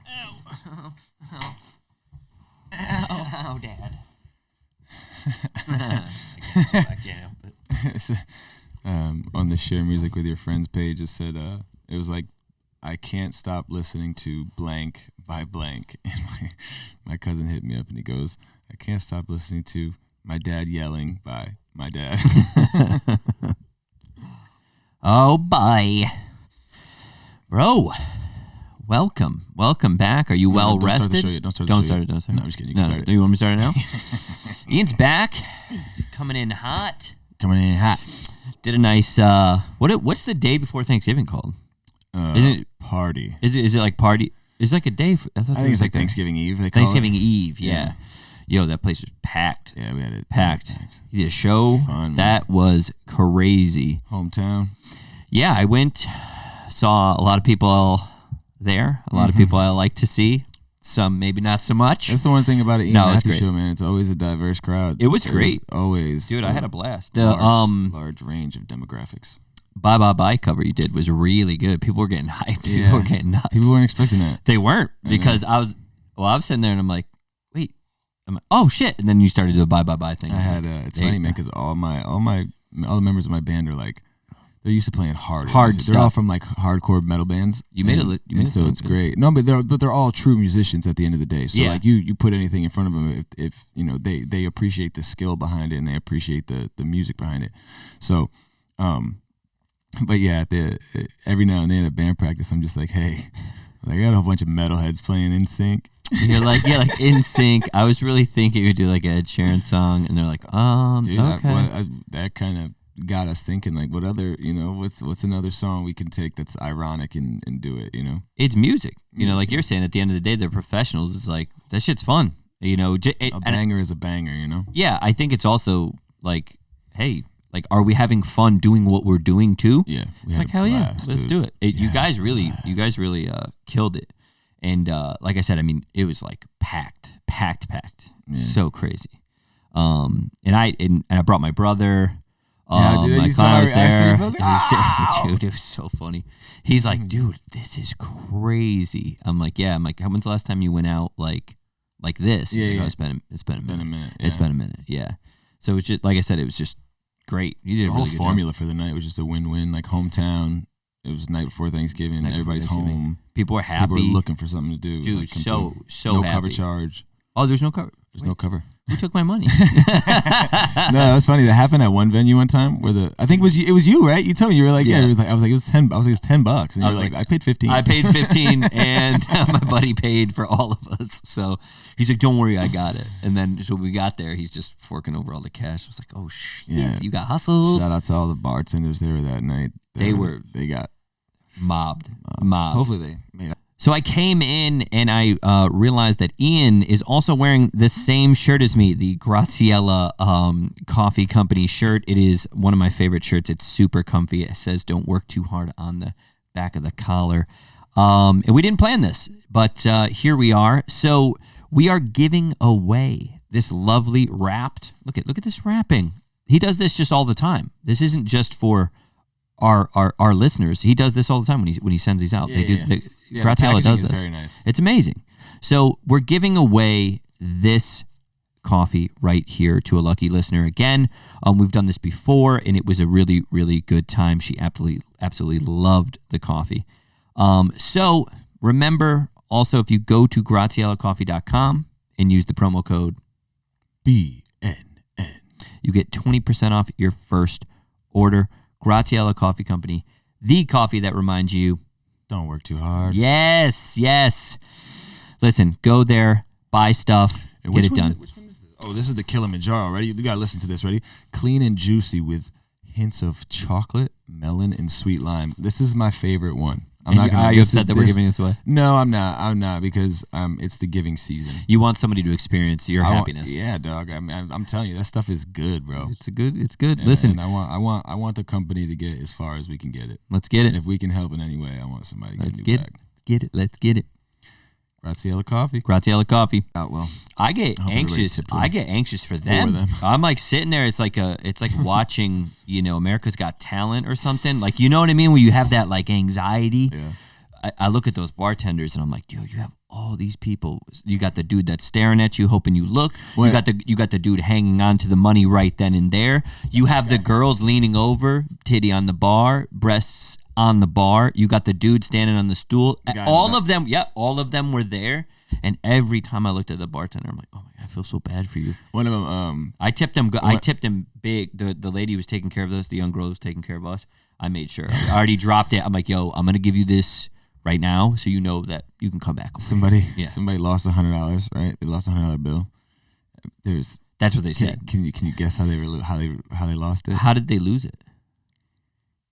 Ow. Ow. Ow, Dad. I can't help it. On the share music with your friends page, it said it was like, I can't stop listening to blank by blank. And my cousin hit me up and he goes, I can't stop listening to my dad yelling by my dad. Oh, bye. Bro, welcome back. Are you well rested? Don't start it. No, I'm just kidding. You can start it. Do you want me to start it now? Ian's back, coming in hot. Did a nice, what's the day before Thanksgiving called? Is it party? Is it like party? It's like a day. I think it's like Thanksgiving Eve. Thanksgiving Eve, yeah. Yo, that place was packed. Yeah, we had it packed. He did a show. Fun, that was crazy. Hometown. Yeah, I went, saw a lot of people there. A lot of people I like to see. Some maybe not so much. That's the one thing about it. No, it's great. Show, man. It's always a diverse crowd. It was great. Always, dude. I had a blast. Large range of demographics. Bye Cover you did was really good. People were getting hyped. People were getting nuts. People weren't expecting that. They weren't, because I was sitting there and I'm like, wait, oh shit, and then you started the bye thing. I had it's funny, man, because all the members of my band are like, they're used to playing hard stuff. They're all from like hardcore metal bands. You made it so it's great. No, but they're all true musicians at the end of the day. So like you put anything in front of them, if you know they appreciate the skill behind it and they appreciate the music behind it. So, but yeah, every now and then at band practice, I'm just like, hey, I got a whole bunch of metalheads playing In Sync. You're like, like In Sync. I was really thinking you'd do like a Ed Sheeran song, and they're like, dude, okay. That kind of got us thinking, like, what other, what's another song we can take that's ironic and do it, It's music. Like you're saying, at the end of the day, they're professionals. It's like, that shit's fun. A banger is a banger, Yeah, I think it's also like, hey, like, are we having fun doing what we're doing too? Yeah. It's like, hell yeah, let's do it. You guys really killed it. And like I said, I mean, it was like packed. Yeah. So crazy. And I brought my brother. Dude, my client was there. Like, dude, it was so funny. He's like, dude, this is crazy. I'm like, yeah. I'm like, when's the last time you went out like this? He's like, oh, it's been a minute. It's been a minute. Yeah. So it was just, like I said, it was just great. You did a really good formula job. for the night was just a win-win. Like hometown. It was the night before Thanksgiving. Everybo's home. People were happy. People were looking for something to do. Dude, like so no happy. Cover charge. Oh, there's no cover. There's no cover. Who took my money? No, that was funny. That happened at one venue one time where I think it was you, right? You told me, you were like, yeah. I was like, it was $10. I was like, it's $10, and you were like, I paid $15. I paid $15, and my buddy paid for all of us. So he's like, don't worry, I got it. And then so we got there, he's just forking over all the cash. I was like, oh shit, you got hustled. Shout out to all the bartenders there that night. They got mobbed. Hopefully they made it. So I came in and I realized that Ian is also wearing the same shirt as me, the Graziella Coffee Company shirt. It is one of my favorite shirts. It's super comfy. It says "Don't work too hard" on the back of the collar. And we didn't plan this, but here we are. So we are giving away this lovely wrapped. Look at this wrapping. He does this just all the time. This isn't just for our listeners. He does this all the time when he sends these out. Graziella does this. Very nice. It's amazing. So we're giving away this coffee right here to a lucky listener again. We've done this before, and it was a really, really good time. She absolutely loved the coffee. So remember, also, if you go to GraziellaCoffee.com and use the promo code BNN, you get 20% off your first order. Graziella Coffee Company, the coffee that reminds you, don't work too hard. Yes. Listen, go there, buy stuff, get it done. Which one is this? Oh, this is the Kilimanjaro. Ready? You gotta listen to this. Ready? Clean and juicy with hints of chocolate, melon, and sweet lime. This is my favorite one. Are you upset that we're giving this away? No, I'm not because it's the giving season. You want somebody to experience your happiness. Yeah, dog. I'm telling you, that stuff is good, bro. It's good. And, Listen, and I want the company to get as far as we can get it. Let's get it. And if we can help in any way, I want somebody to Let's get it. Let's get it. Graziella Coffee. Graziella Coffee. Oh, well. I get anxious. I get anxious for them. I'm like sitting there. It's like watching, America's Got Talent or something. Like, you know what I mean? Where you have that like anxiety. Yeah. I look at those bartenders and I'm like, dude, you have all these people. You got the dude that's staring at you, hoping you look. What? You got the dude hanging on to the money right then and there. You have the girls leaning over, titty on the bar, breasts on the bar. You got the dude standing on the stool. All of them were there. And every time I looked at the bartender, I'm like, oh my God, I feel so bad for you. One of them, I tipped him. I tipped him big. The lady who was taking care of us, the young girl who was taking care of us, I made sure. I already dropped it. I'm like, yo, I'm gonna give you this right now, so you know that you can come back. Somebody lost $100, right? They lost $100 bill. That's what they said. Can you guess how they lost it? How did they lose it?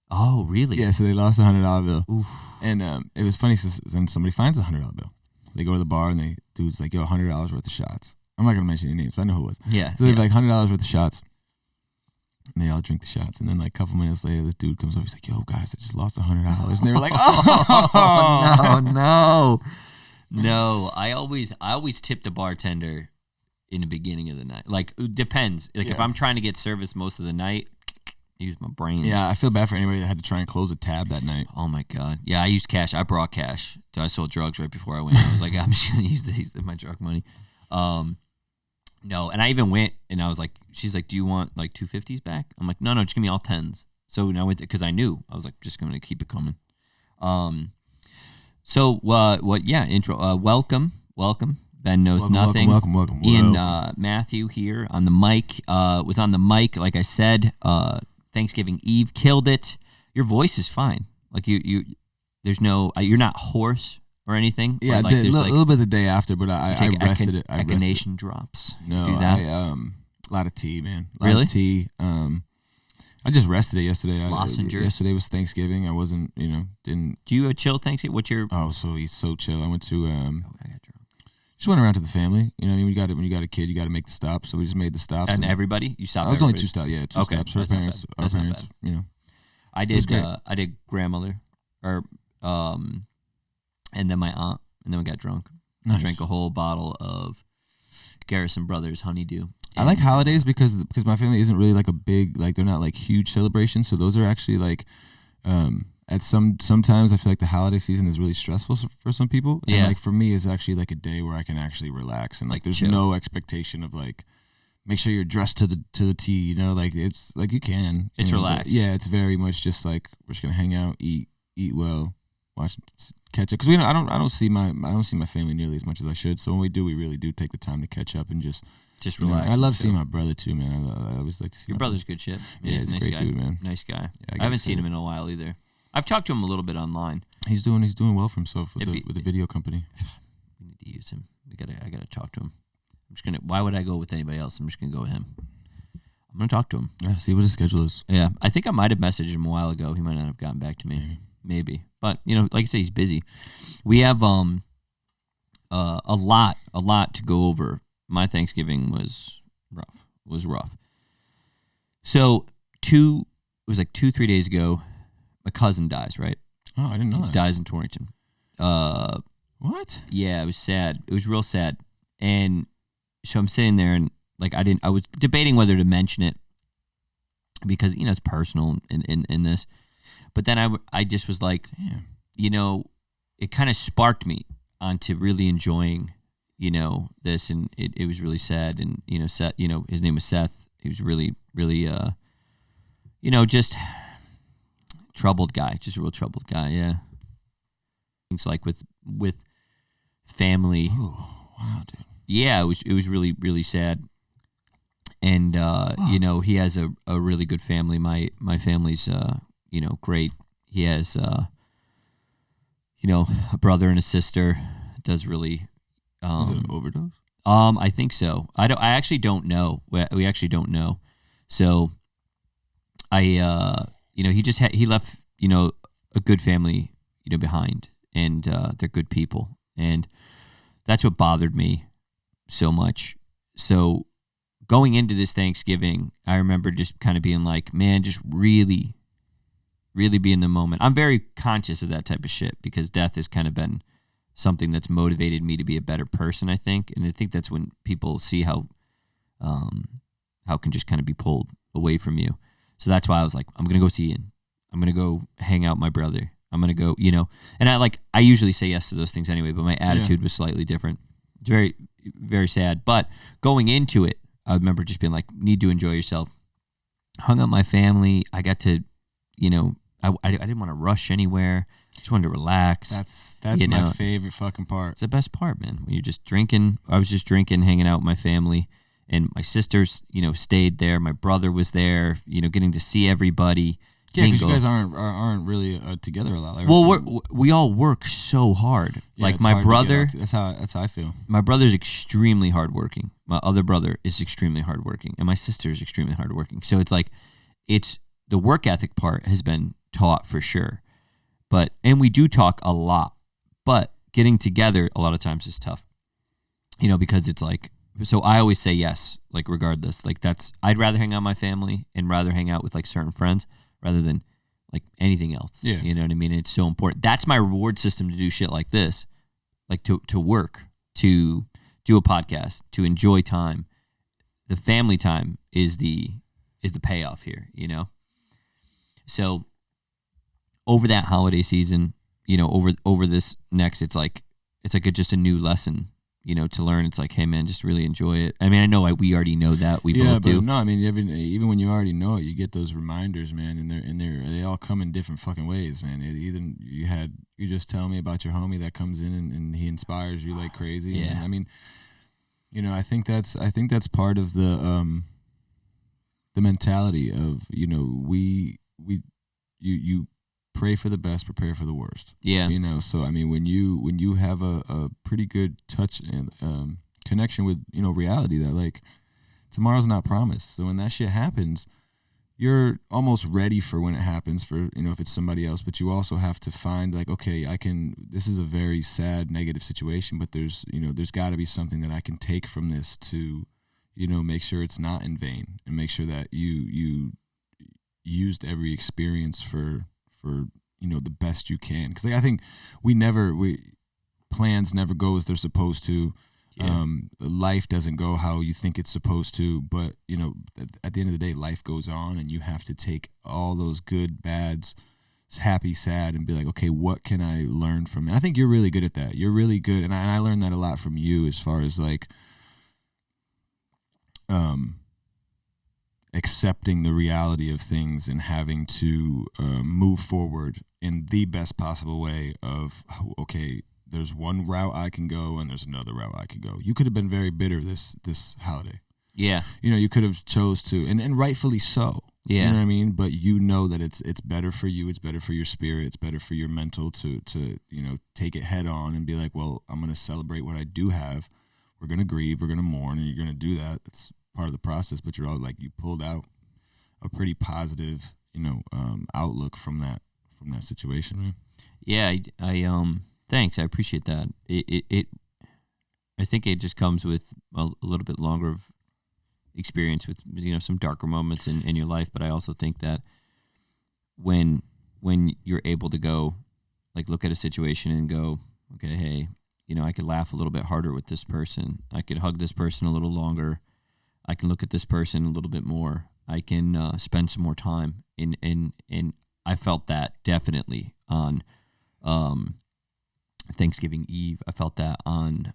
Oh, really? Yeah, so they lost $100 bill. Oof. And it was funny. So then somebody finds $100 bill. They go to the bar and dude's like, yo, $100 worth of shots. I'm not gonna mention any names. I know who it was. Yeah. So they're like $100 worth of shots. And they all drink the shots. And then like a couple minutes later, this dude comes over. He's like, yo, guys, I just lost $100. And they were like, oh, no. I always tip the bartender in the beginning of the night. Like, it depends. Like, if I'm trying to get service most of the night, use my brain. Yeah, I feel bad for anybody that had to try and close a tab that night. Oh my God. Yeah, I used cash. I brought cash. I sold drugs right before I went. I was like, I'm just gonna use my drug money. No, and I even went and I was like, she's like, do you want like 250s back? I'm like, no, just give me all 10s. So now because I knew I was like, just gonna keep it coming. So intro. Welcome. Ben knows nothing. Welcome. Ian, Matthew here on the mic. Was on the mic, like I said. Thanksgiving Eve, killed it. Your voice is fine. Like there's no, you're not hoarse or anything. Yeah, like, a little bit the day after, but I rested it. Echinacea drops. No, do that. a lot of tea, man. A lot really? of tea. I just rested it yesterday. Yesterday was Thanksgiving. I wasn't, didn't. Do you chill Thanksgiving? What's your? Oh, he's so chill. I went to. I got drunk. Just went around to the family. When you got a kid, you got to make the stops. So we just made the stops. And everybody, you stopped. I was only 2 stops. Yeah, 2 stops. Our That's parents. I did grandmother, and then my aunt, and then we got drunk. Nice. I drank a whole bottle of Garrison Brothers Honeydew. I like holidays because my family isn't really like a big, like they're not like huge celebrations. So those are actually like, sometimes I feel like the holiday season is really stressful for some people. And like for me, it's actually like a day where I can actually relax and like there's chill. No expectation of like, make sure you're dressed to the T. Like it's like you can. It's relaxed. Yeah, it's very much just like we're just gonna hang out, eat well, watch, catch up. Because I don't see my family nearly as much as I should. So when we do, we really do take the time to catch up and just relax. I love seeing my brother too, man. I always like to see your brother's good shit. Yeah, he's a nice guy. Dude, man. Nice guy. Yeah, I haven't seen him in a while either. I've talked to him a little bit online. He's doing well for himself with the video company. We need to use him. I gotta talk to him. I'm just gonna. Why would I go with anybody else? I'm just gonna go with him. I'm gonna talk to him. Yeah, see what his schedule is. Yeah, I think I might have messaged him a while ago. He might not have gotten back to me. Maybe. But like I say, he's busy. We have a lot to go over. My Thanksgiving was rough. So 2-3 days ago, my cousin dies, right? Oh, I didn't know that. He dies in Torrington. What? Yeah, it was sad. It was real sad. And so I'm sitting there and like I was debating whether to mention it because it's personal in this. But then I just was like, it kind of sparked me onto really enjoying, this, and it was really sad. And Seth, his name was Seth. He was really, really, just troubled guy, just a real troubled guy. Yeah, things like with family. Oh, wow, dude. Yeah, it was really, really sad. And he has a really good family. My family's great. He has a brother and a sister. Does really. Was it an overdose? I think so. I actually don't know. We actually don't know. So he left a good family behind, and they're good people, and that's what bothered me so much. So going into this Thanksgiving, I remember just kind of being like, man, just really, really be in the moment. I'm very conscious of that type of shit because death has kind of been something that's motivated me to be a better person, I think. And I think that's when people see how can just kind of be pulled away from you. So that's why I was like, I'm going to go see Ian. I'm going to go hang out with my brother. I'm going to go, and I usually say yes to those things anyway, but my attitude was slightly different. It's very, very sad. But going into it, I remember just being like, need to enjoy yourself. Hung up my family. I got to, I didn't want to rush anywhere. Just wanted to relax. That's my favorite fucking part. It's the best part, man. When you're just drinking. I was just drinking, hanging out with my family. And my sisters, stayed there. My brother was there, getting to see everybody. Yeah, because you guys aren't really together a lot. Like, well, we all work so hard. Yeah, like my brother, that's how I feel. My brother's extremely hardworking. My other brother is extremely hardworking, and my sister is extremely hardworking. So it's like, it's the work ethic part has been taught for sure, and we do talk a lot. But getting together a lot of times is tough, because it's like. So I always say yes, like regardless. Like I'd rather hang out with my family and rather hang out with like certain friends rather than like anything else. Yeah. You know what I mean? It's so important. That's my reward system to do shit like this, like to work, to do a podcast, to enjoy time. The family time is the payoff here, So over that holiday season, over this next, it's like just a new lesson. To learn. It's like, hey man, just really enjoy it. I mean, I know we already know that. We both do. No, I mean, even when you already know it, you get those reminders, man, and they all come in different fucking ways, man. You just tell me about your homie that comes in and he inspires you like crazy. Yeah. And, I mean, I think that's part of the mentality of, you pray for the best, prepare for the worst. Yeah. So I mean, when you have a pretty good touch and connection with reality, that like tomorrow's not promised. So when that shit happens, you're almost ready for when it happens for if it's somebody else. But you also have to find like, okay, this is a very sad, negative situation, but there's got to be something that I can take from this to make sure it's not in vain, and make sure that you used every experience for the best you can, because like I think plans never go as they're supposed to. Yeah. Life doesn't go how you think it's supposed to, but at the end of the day, life goes on, and you have to take all those good, bads, happy, sad, and be like, okay, what can I learn from it? I think you're really good at that. You're really good, and I learned that a lot from you as far as like accepting the reality of things and having to move forward in the best possible way of, okay, there's one route I can go and there's another route I can go. You could have been very bitter this holiday. Yeah. You could have chose to, and rightfully so. Yeah. You know what I mean? But that it's better for you, it's better for your spirit, it's better for your mental to take it head on and be like, well, I'm going to celebrate what I do have. We're going to grieve, we're going to mourn, and you're going to do that. It's part of the process, but you're all like, you pulled out a pretty positive, outlook from that situation, man. Yeah, I thanks. I appreciate that. I think it just comes with a little bit longer of experience with some darker moments in your life, but I also think that when you're able to go like look at a situation and go, okay, hey, I could laugh a little bit harder with this person. I could hug this person a little longer. I can look at this person a little bit more. I can spend some more time in I felt that definitely on Thanksgiving Eve. I felt that on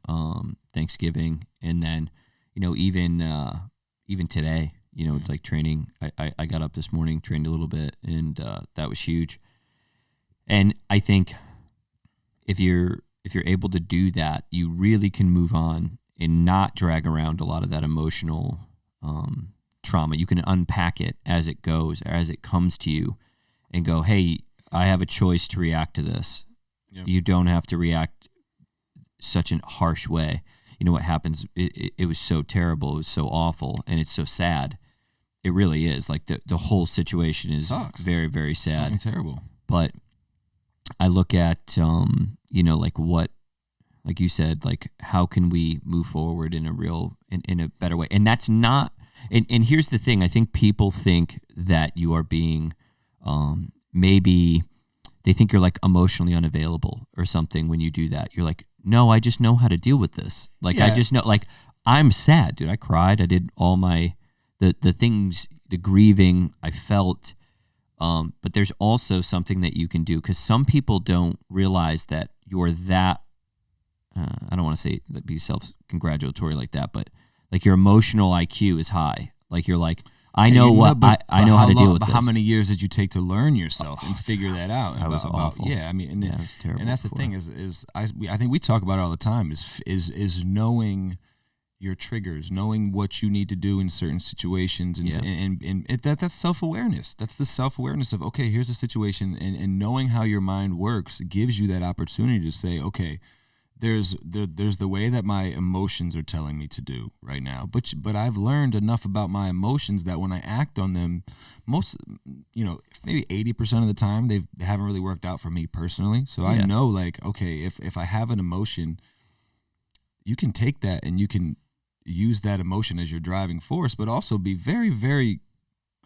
Thanksgiving, and then even today, it's like training. I got up this morning, trained a little bit, and that was huge. And I think if you're able to do that, you really can move on and not drag around a lot of that emotional trauma. You can unpack it as it goes, or as it comes to you, and go, hey, I have a choice to react to this. Yep. You don't have to react such a harsh way. What happens, it was so terrible, it was so awful, and it's so sad. It really is. Like the whole situation is very, very sad. It's terrible. But I look at, like what, like you said, like how can we move forward in a better way? And that's not, and here's the thing. I think people think that you are being, maybe they think you're like emotionally unavailable or something when you do that. You're like, no, I just know how to deal with this. Like, yeah. I just know, like, I'm sad, dude. I cried. I did all the things, the grieving I felt. But there's also something that you can do, because some people don't realize that you're that. I don't want to say that, be self-congratulatory like that, but like your emotional IQ is high. Like you're like, I know I know how to deal with this. How many years did you take to learn yourself and figure that out? That was awful. Yeah, I mean, it was terrible. And that's the thing I think we talk about it all the time is knowing your triggers, knowing what you need to do in certain situations, and that's self-awareness. That's the self-awareness of, okay, here's a situation, and knowing how your mind works gives you that opportunity to say, okay, there's the way that my emotions are telling me to do right now, but I've learned enough about my emotions that when I act on them, maybe 80% of the time they haven't really worked out for me personally. So I know, like, okay, if I have an emotion, you can take that and you can use that emotion as your driving force, but also be very, very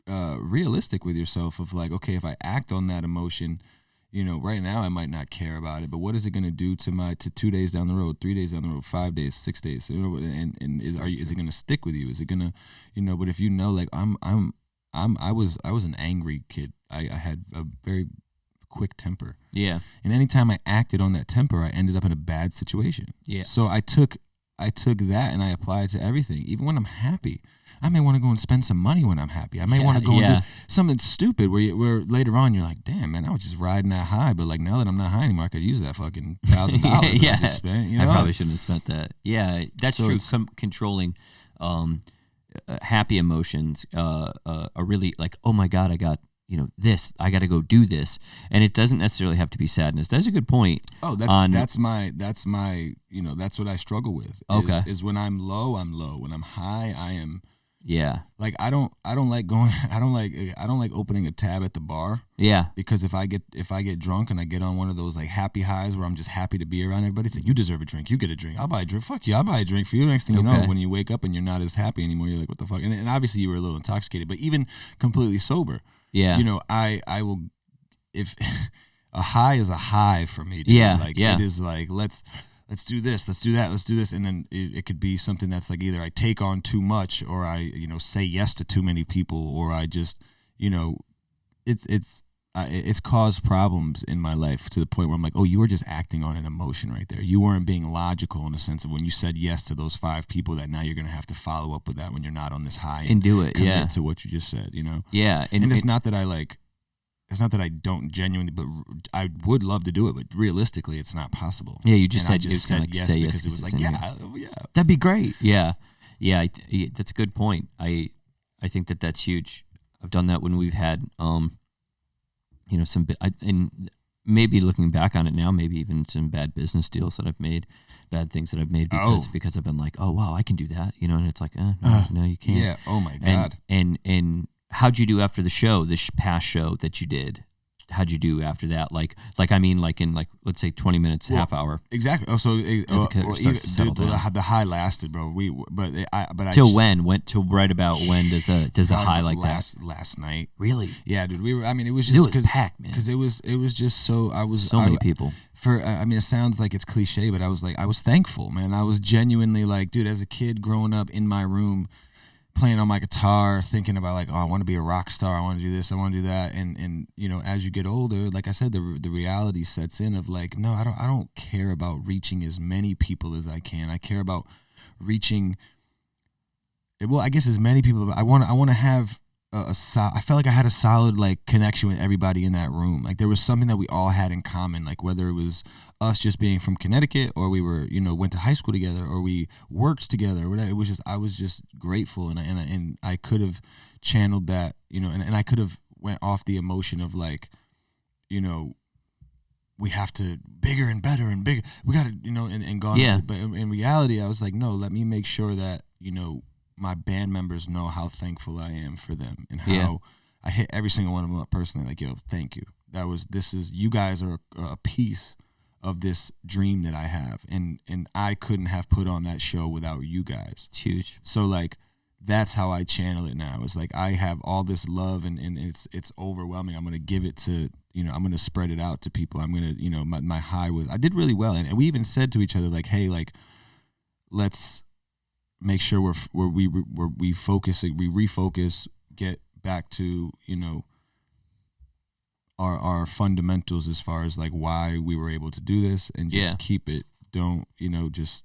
realistic with yourself of like, okay, if I act on that emotion, right now I might not care about it, but what is it going to do to 2 days down the road, 3 days down the road, 5 days, 6 days? And is it going to stick with you? Is it going to, but if like I was an angry kid. I had a very quick temper. Yeah. And anytime I acted on that temper, I ended up in a bad situation. Yeah. So I took that and I applied it to everything. Even when I'm happy, I may want to go and spend some money when I'm happy. I may want to go and do something stupid where later on you're like, damn, man, I was just riding that high. But like now that I'm not high anymore, I could use that fucking $1,000 I just spent. I probably shouldn't have spent that. Yeah, that's true. Controlling happy emotions are really like, oh my God, I got this. I got to go do this, and it doesn't necessarily have to be sadness. That's a good point. Oh, that's my that's what I struggle with. Is when I'm low, I'm low. When I'm high, I am. Yeah. Like I don't like going. I don't like opening a tab at the bar. Yeah. Because if I get drunk and I get on one of those like happy highs where I'm just happy to be around everybody, it's like, you deserve a drink. You get a drink. I'll buy a drink. Fuck you. I'll buy a drink for you. Next thing you know, when you wake up and you're not as happy anymore, you're like, what the fuck? And obviously you were a little intoxicated, but even completely sober. Yeah. I will, if a high is a high for me. Dude. Yeah. Like it is like, let's do this, let's do that, let's do this. And then it could be something that's like either I take on too much or I, say yes to too many people, or I just, it's caused problems in my life to the point where I'm like, oh, you were just acting on an emotion right there. You weren't being logical in the sense of when you said yes to those 5 people that now you're going to have to follow up with that when you're not on this high and do it. Commit to what you just said, Yeah. And it's not that I don't genuinely, but I would love to do it, but realistically it's not possible. Yeah. You just said yes because it was like, yeah. That'd be great. Yeah. Yeah. That's a good point. I think that's huge. I've done that when we've had, and maybe looking back on it now, maybe even some bad business deals that I've made, bad things that I've made because I've been like, oh wow, I can do that, and it's like, no, you can't. Yeah. Oh my God. And how'd you do after the show, this past show that you did? How'd you do after that? Like in let's say 20 minutes, half hour. Exactly. Oh, so the high lasted, bro. Till when? Went to right about when does a high like last night? Really? Yeah, dude. It was just because packed, man. Because it was just so many people. It sounds like it's cliche, but I was thankful, man. I was genuinely like, dude, as a kid growing up in my room, playing on my guitar, thinking about like, oh, I want to be a rock star. I want to do this. I want to do that. And as you get older, like I said, the reality sets in of like, no, I don't care about reaching as many people as I can. I care about reaching, well, I guess as many people. I want to have I felt like I had a solid like connection with everybody in that room. Like there was something that we all had in common, like whether it was us just being from Connecticut or we were, went to high school together or we worked together or whatever. It was just, I was just grateful and I could have channeled that, and I could have went off the emotion of like, we have to bigger and better and bigger. We got to, and gone. Yeah. But in reality, I was like, no, let me make sure that, my band members know how thankful I am for them and how I hit every single one of them up personally. Like, yo, thank you. You guys are a piece of this dream that I have. And I couldn't have put on that show without you guys. It's huge. So like, that's how I channel it now. It's like, I have all this love and it's overwhelming. I'm going to give it to, I'm going to spread it out to people. I'm going to, my high was, I did really well. And we even said to each other like, hey, like, let's make sure we refocus, get back to, our fundamentals as far as like why we were able to do this, and just keep it. Don't, just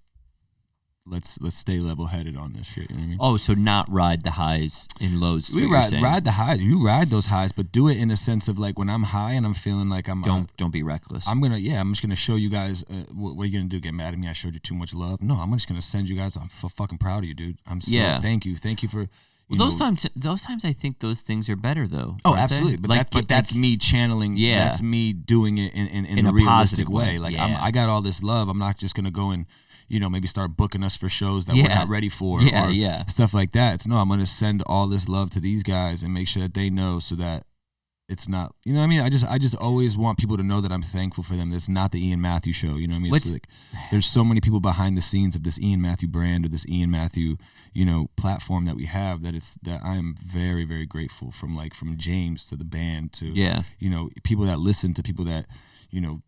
let's stay level headed on this shit. You know what I mean? Oh, so not ride the highs and lows. We ride the highs. You ride those highs, but do it in a sense of like when I'm high and I'm feeling like I'm don't be reckless. I'm just gonna show you guys. What are you gonna do? Get mad at me? I showed you too much love? No, I'm just gonna send you guys. I'm fucking proud of you, dude. I'm so thank you for. Those times I think those things are better though. Oh, absolutely. But that's me channeling. Yeah, that's me doing it in a realistic way. Like I got all this love. I'm not just gonna go and maybe start booking us for shows that we're not ready for. Or stuff like that. It's no. I'm gonna send all this love to these guys and make sure that they know, so that it's not. You know what I mean? I just always want people to know that I'm thankful for them. It's not the Ian Matthew show. You know what I mean? It's like there's so many people behind the scenes of this Ian Matthew brand or this Ian Matthew, platform that we have, that I am very, very grateful, from James to the band to people that listen, to people that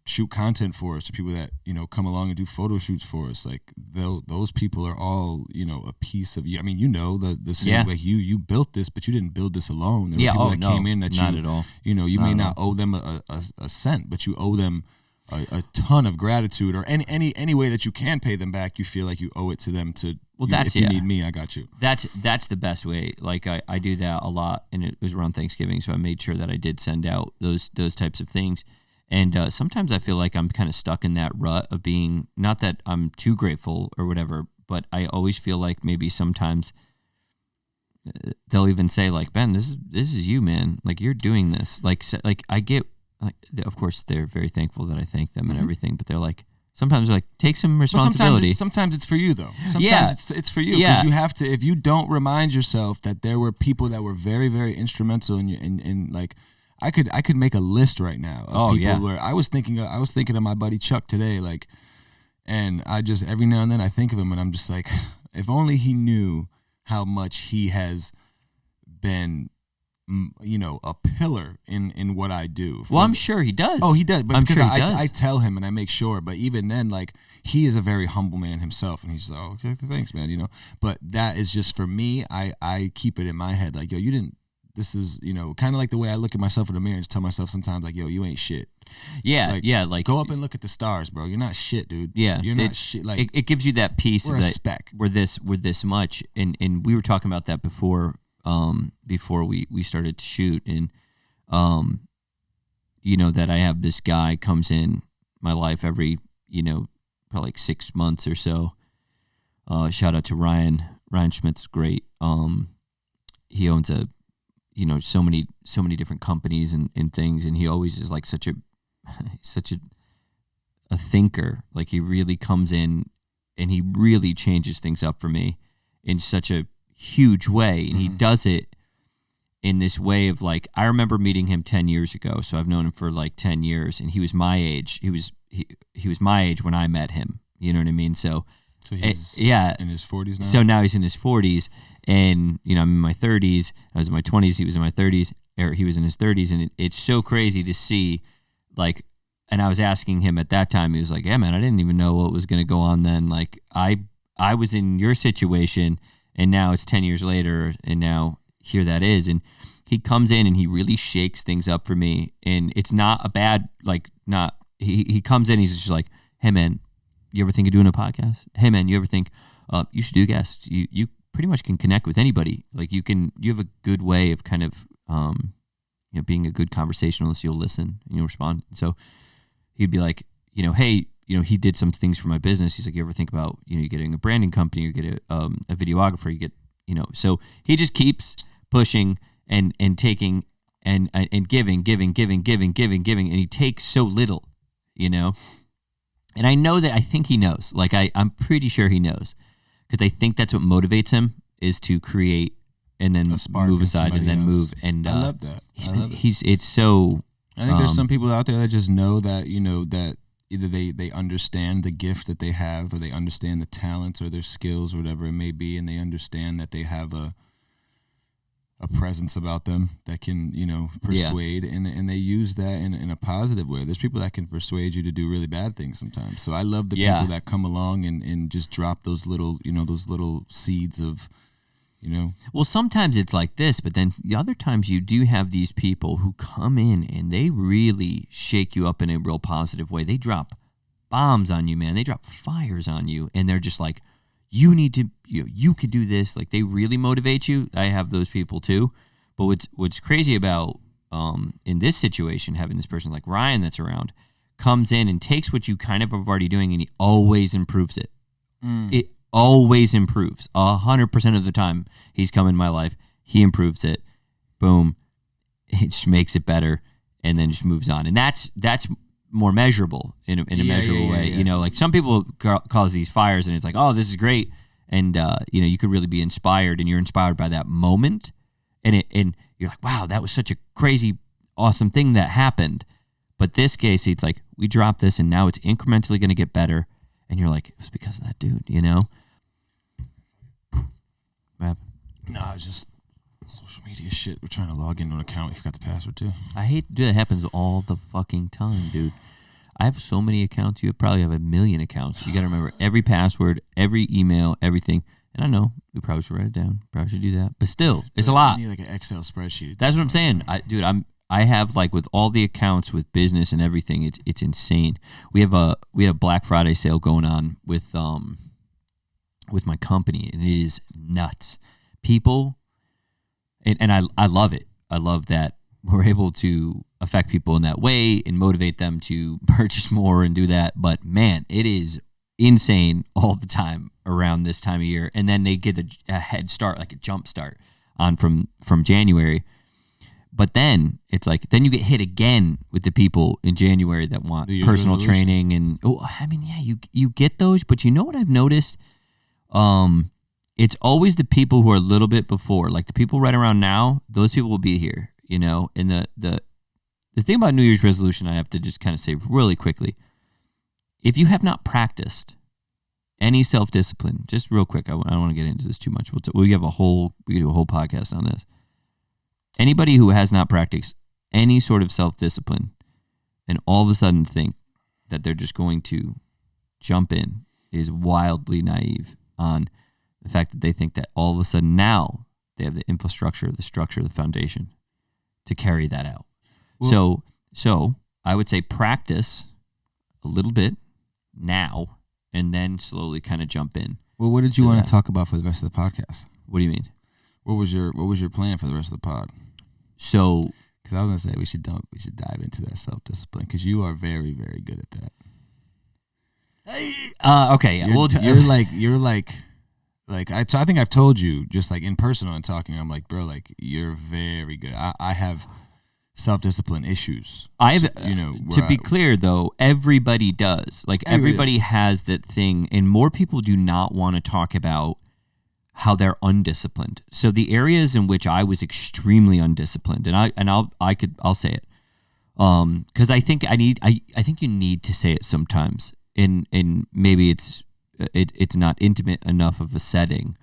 shoot content for us, to people that come along and do photo shoots for us. Like those people are all a piece of you. I mean, the same way you built this, but you didn't build this alone. There were people that came in that not at all. You may not owe them a cent, but you owe them a ton of gratitude, or any way that you can pay them back. You feel like you owe it to them to. Well, if you need me, I got you. That's the best way. Like I do that a lot, and it was around Thanksgiving, so I made sure that I did send out those types of things. And sometimes I feel like I'm kind of stuck in that rut of being, not that I'm too grateful or whatever, but I always feel like maybe sometimes they'll even say like, Ben, this is you, man. Like you're doing this. Like I get, like, of course they're very thankful that I thank them and everything, but they're like, sometimes they're like, take some responsibility. Sometimes it's for you though. Sometimes it's for you. Because you have to, if you don't remind yourself that there were people that were very, very instrumental in like, I could make a list right now of people where I was thinking of my buddy Chuck today, like, and I just every now and then I think of him and I'm just like, if only he knew how much he has been, a pillar in what I do. Well, I'm sure he does. Oh, he does. But I'm sure he does. I tell him and I make sure. But even then, like, he is a very humble man himself, and he's like, oh, okay, thanks, man. But that is just for me. I keep it in my head, like, yo, you didn't. This is, kind of like the way I look at myself in the mirror and just tell myself sometimes, like, yo, you ain't shit. Yeah, like go up and look at the stars, bro. You're not shit, dude. Yeah, you're not shit. Like it gives you that piece of that speck. We're this much, and we were talking about that before we started to shoot, and that I have this guy comes in my life every probably like 6 months or so. Shout out to Ryan. Ryan Schmidt's great. He owns so many different companies and things, and he always is like such a thinker. Like he really comes in and he really changes things up for me in such a huge way, and he does it in this way of like, I remember meeting him 10 years ago, so I've known him for like 10 years, and he was my age. He was my age when I met him. You know what I mean? So he's in his 40s now? So now he's in his 40s, and, I'm in my 30s. I was in my 20s. He was in my 30s, or he was in his 30s, and it's so crazy to see, like, and I was asking him at that time, he was like, yeah, man, I didn't even know what was going to go on then. Like, I was in your situation, and now it's 10 years later, and now here that is. And he comes in, and he really shakes things up for me, and it's not a bad, like, not, he comes in, he's just like, hey, man, you ever think of doing a podcast? Hey, man, you ever think you should do guests? You pretty much can connect with anybody. Like you have a good way of kind of being a good conversationalist. You'll listen and you'll respond. So he'd be like, hey, he did some things for my business. He's like, you ever think about you getting a branding company, or get a videographer? You get So he just keeps pushing and taking and giving, and he takes so little, And I know that I think he knows. Like I'm pretty sure he knows, because I think that's what motivates him, is to create and then move aside and then move. And I love that. It's so. I think there's some people out there that just know that that either they understand the gift that they have, or they understand the talents or their skills or whatever it may be, and they understand that they have a presence about them that can, persuade, and they use that in a positive way. There's people that can persuade you to do really bad things sometimes. So I love the people that come along and just drop those little, those little seeds of, Well, sometimes it's like this, but then the other times you do have these people who come in and they really shake you up in a real positive way. They drop bombs on you, man. They drop fires on you, and they're just like, you need to, you could do this. Like, they really motivate you. I have those people too. But what's crazy about in this situation, having this person like Ryan that's around comes in and takes what you kind of are already doing, and he always improves it. It always improves. 100% of the time he's come in my life, he improves it. Boom. It just makes it better, and then just moves on. And that's more measurable in a measurable way. Yeah. Like some people cause these fires and it's like, oh, this is great. And, you could really be inspired, and you're inspired by that moment. And you're like, wow, that was such a crazy, awesome thing that happened. But this case, it's like, we dropped this and now it's incrementally going to get better. And you're like, it was because of that dude, No, it's just social media shit. We're trying to log into an account. We forgot the password too. I hate to do that. It happens all the fucking time, dude. I have so many accounts. You probably have 1 million accounts. You got to remember every password, every email, everything. And I know we probably should write it down. Probably should do that. But still, it's a lot. You need like an Excel spreadsheet. That's what I'm saying. I have, like, with all the accounts with business and everything, it's insane. We have a Black Friday sale going on with my company, and it is nuts. People, and I love it. I love that we're able to affect people in that way and motivate them to purchase more and do that. But man, it is insane all the time around this time of year. And then they get a head start, like a jump start on from January. But then it's like, then you get hit again with the people in January that want personal training. And you get those, but you know what I've noticed? It's always the people who are a little bit before, like the people right around now, those people will be here, and the thing about New Year's resolution, I have to just kind of say really quickly, if you have not practiced any self-discipline, just real quick, I don't want to get into this too much. We have a whole podcast on this. Anybody who has not practiced any sort of self-discipline and all of a sudden think that they're just going to jump in is wildly naive on the fact that they think that all of a sudden now they have the infrastructure, the structure, the foundation to carry that out. Well, so I would say practice a little bit now and then slowly kind of jump in. Well, what did you want to talk about for the rest of the podcast? What do you mean? What was your plan for the rest of the pod? So, because I was gonna say we should dive into that self-discipline, because you are very, very good at that. Okay, you're like I think I've told you, just like in personal and talking, I'm like, bro, like you're very good. I have self-discipline issues. To be clear though, everybody does. Like everybody has that thing, and more people do not want to talk about how they're undisciplined. So the areas in which I was extremely undisciplined, and I'll say it, because I think you need to say it sometimes, and maybe it's not intimate enough of a setting,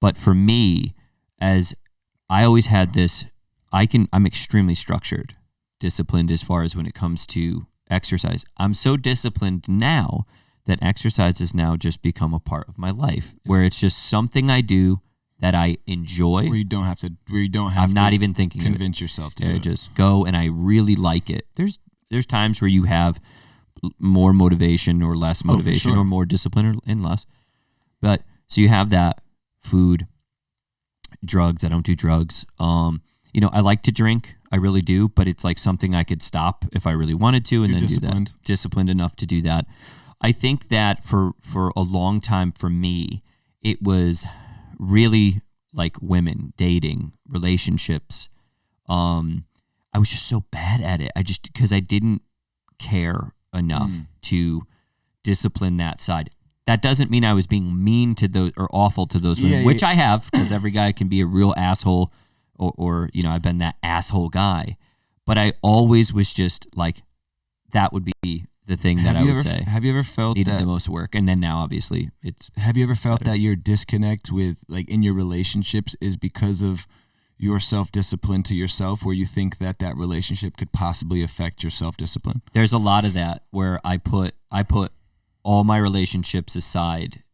but for me, as I always had this, I'm extremely structured, disciplined as far as when it comes to exercise. I'm so disciplined now that exercise has now just become a part of my life, where it's just something I do that I enjoy. Where you don't have I'm not even thinking convince yourself to do it. Just go, and I really like it. There's times where you have more motivation or less motivation, or more discipline and less. But so you have that. Food, drugs. I don't do drugs. I like to drink. I really do, but it's like something I could stop if I really wanted to, and then do that. Disciplined enough to do that. I think that for a long time for me, it was really like women, dating, relationships. I was just so bad at it. Because I didn't care enough to discipline that side. That doesn't mean I was being mean to those or awful to those women, which I have, because every guy can be a real asshole, or I've been that asshole guy. But I always was just like, that would be the thing that I would say. Have you ever felt needed the most work? And then now, obviously, it's. Have you ever felt that your disconnect with, like, in your relationships is because of your self-discipline to yourself, where you think that relationship could possibly affect your self-discipline? There's a lot of that where I put all my relationships aside.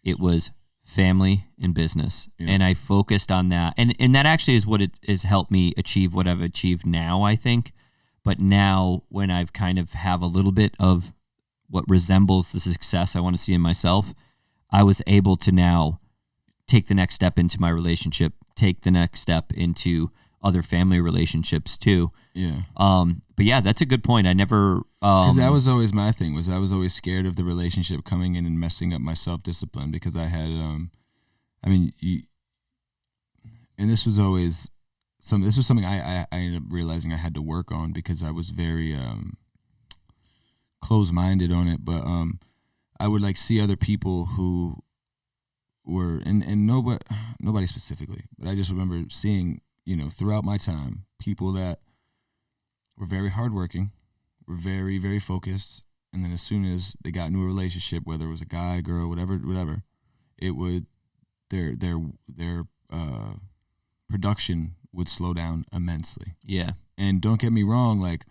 It was family and business. And I focused on that. And that actually is what it has helped me achieve what I've achieved now, I think. But now when I've kind of have a little bit of what resembles the success I want to see in myself, I was able to now take the next step into my relationship, take the next step into other family relationships too. Yeah. But yeah, that's a good point. I never, because that was always my thing, was I was always scared of the relationship coming in and messing up my self-discipline, because I had, and this was always something I ended up realizing I had to work on, because I was very, close-minded on it. But, I would like see other people who were, and nobody specifically, but I just remember seeing, throughout my time, people that were very hardworking, were very, very focused, and then as soon as they got into a relationship, whether it was a guy, girl, whatever, it would, their production would slow down immensely. Yeah. And don't get me wrong, like,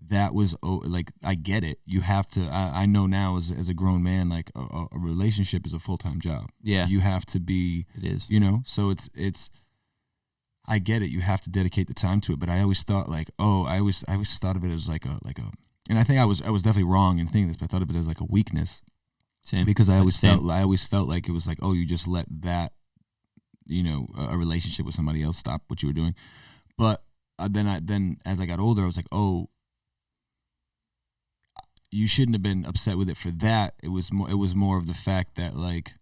that was, like, I get it. You have to, I know now as a grown man, like, a relationship is a full-time job. Yeah. You have to be, it is, so it's, I get it. You have to dedicate the time to it. But I always thought, like, I always thought of it as like a, and I think I was definitely wrong in thinking this, but I thought of it as like a weakness. Same. Because I always felt like it was like, oh, you just let that, a relationship with somebody else stop what you were doing. But then as I got older, I was like, oh, you shouldn't have been upset with it for that. It was more of the fact that, like,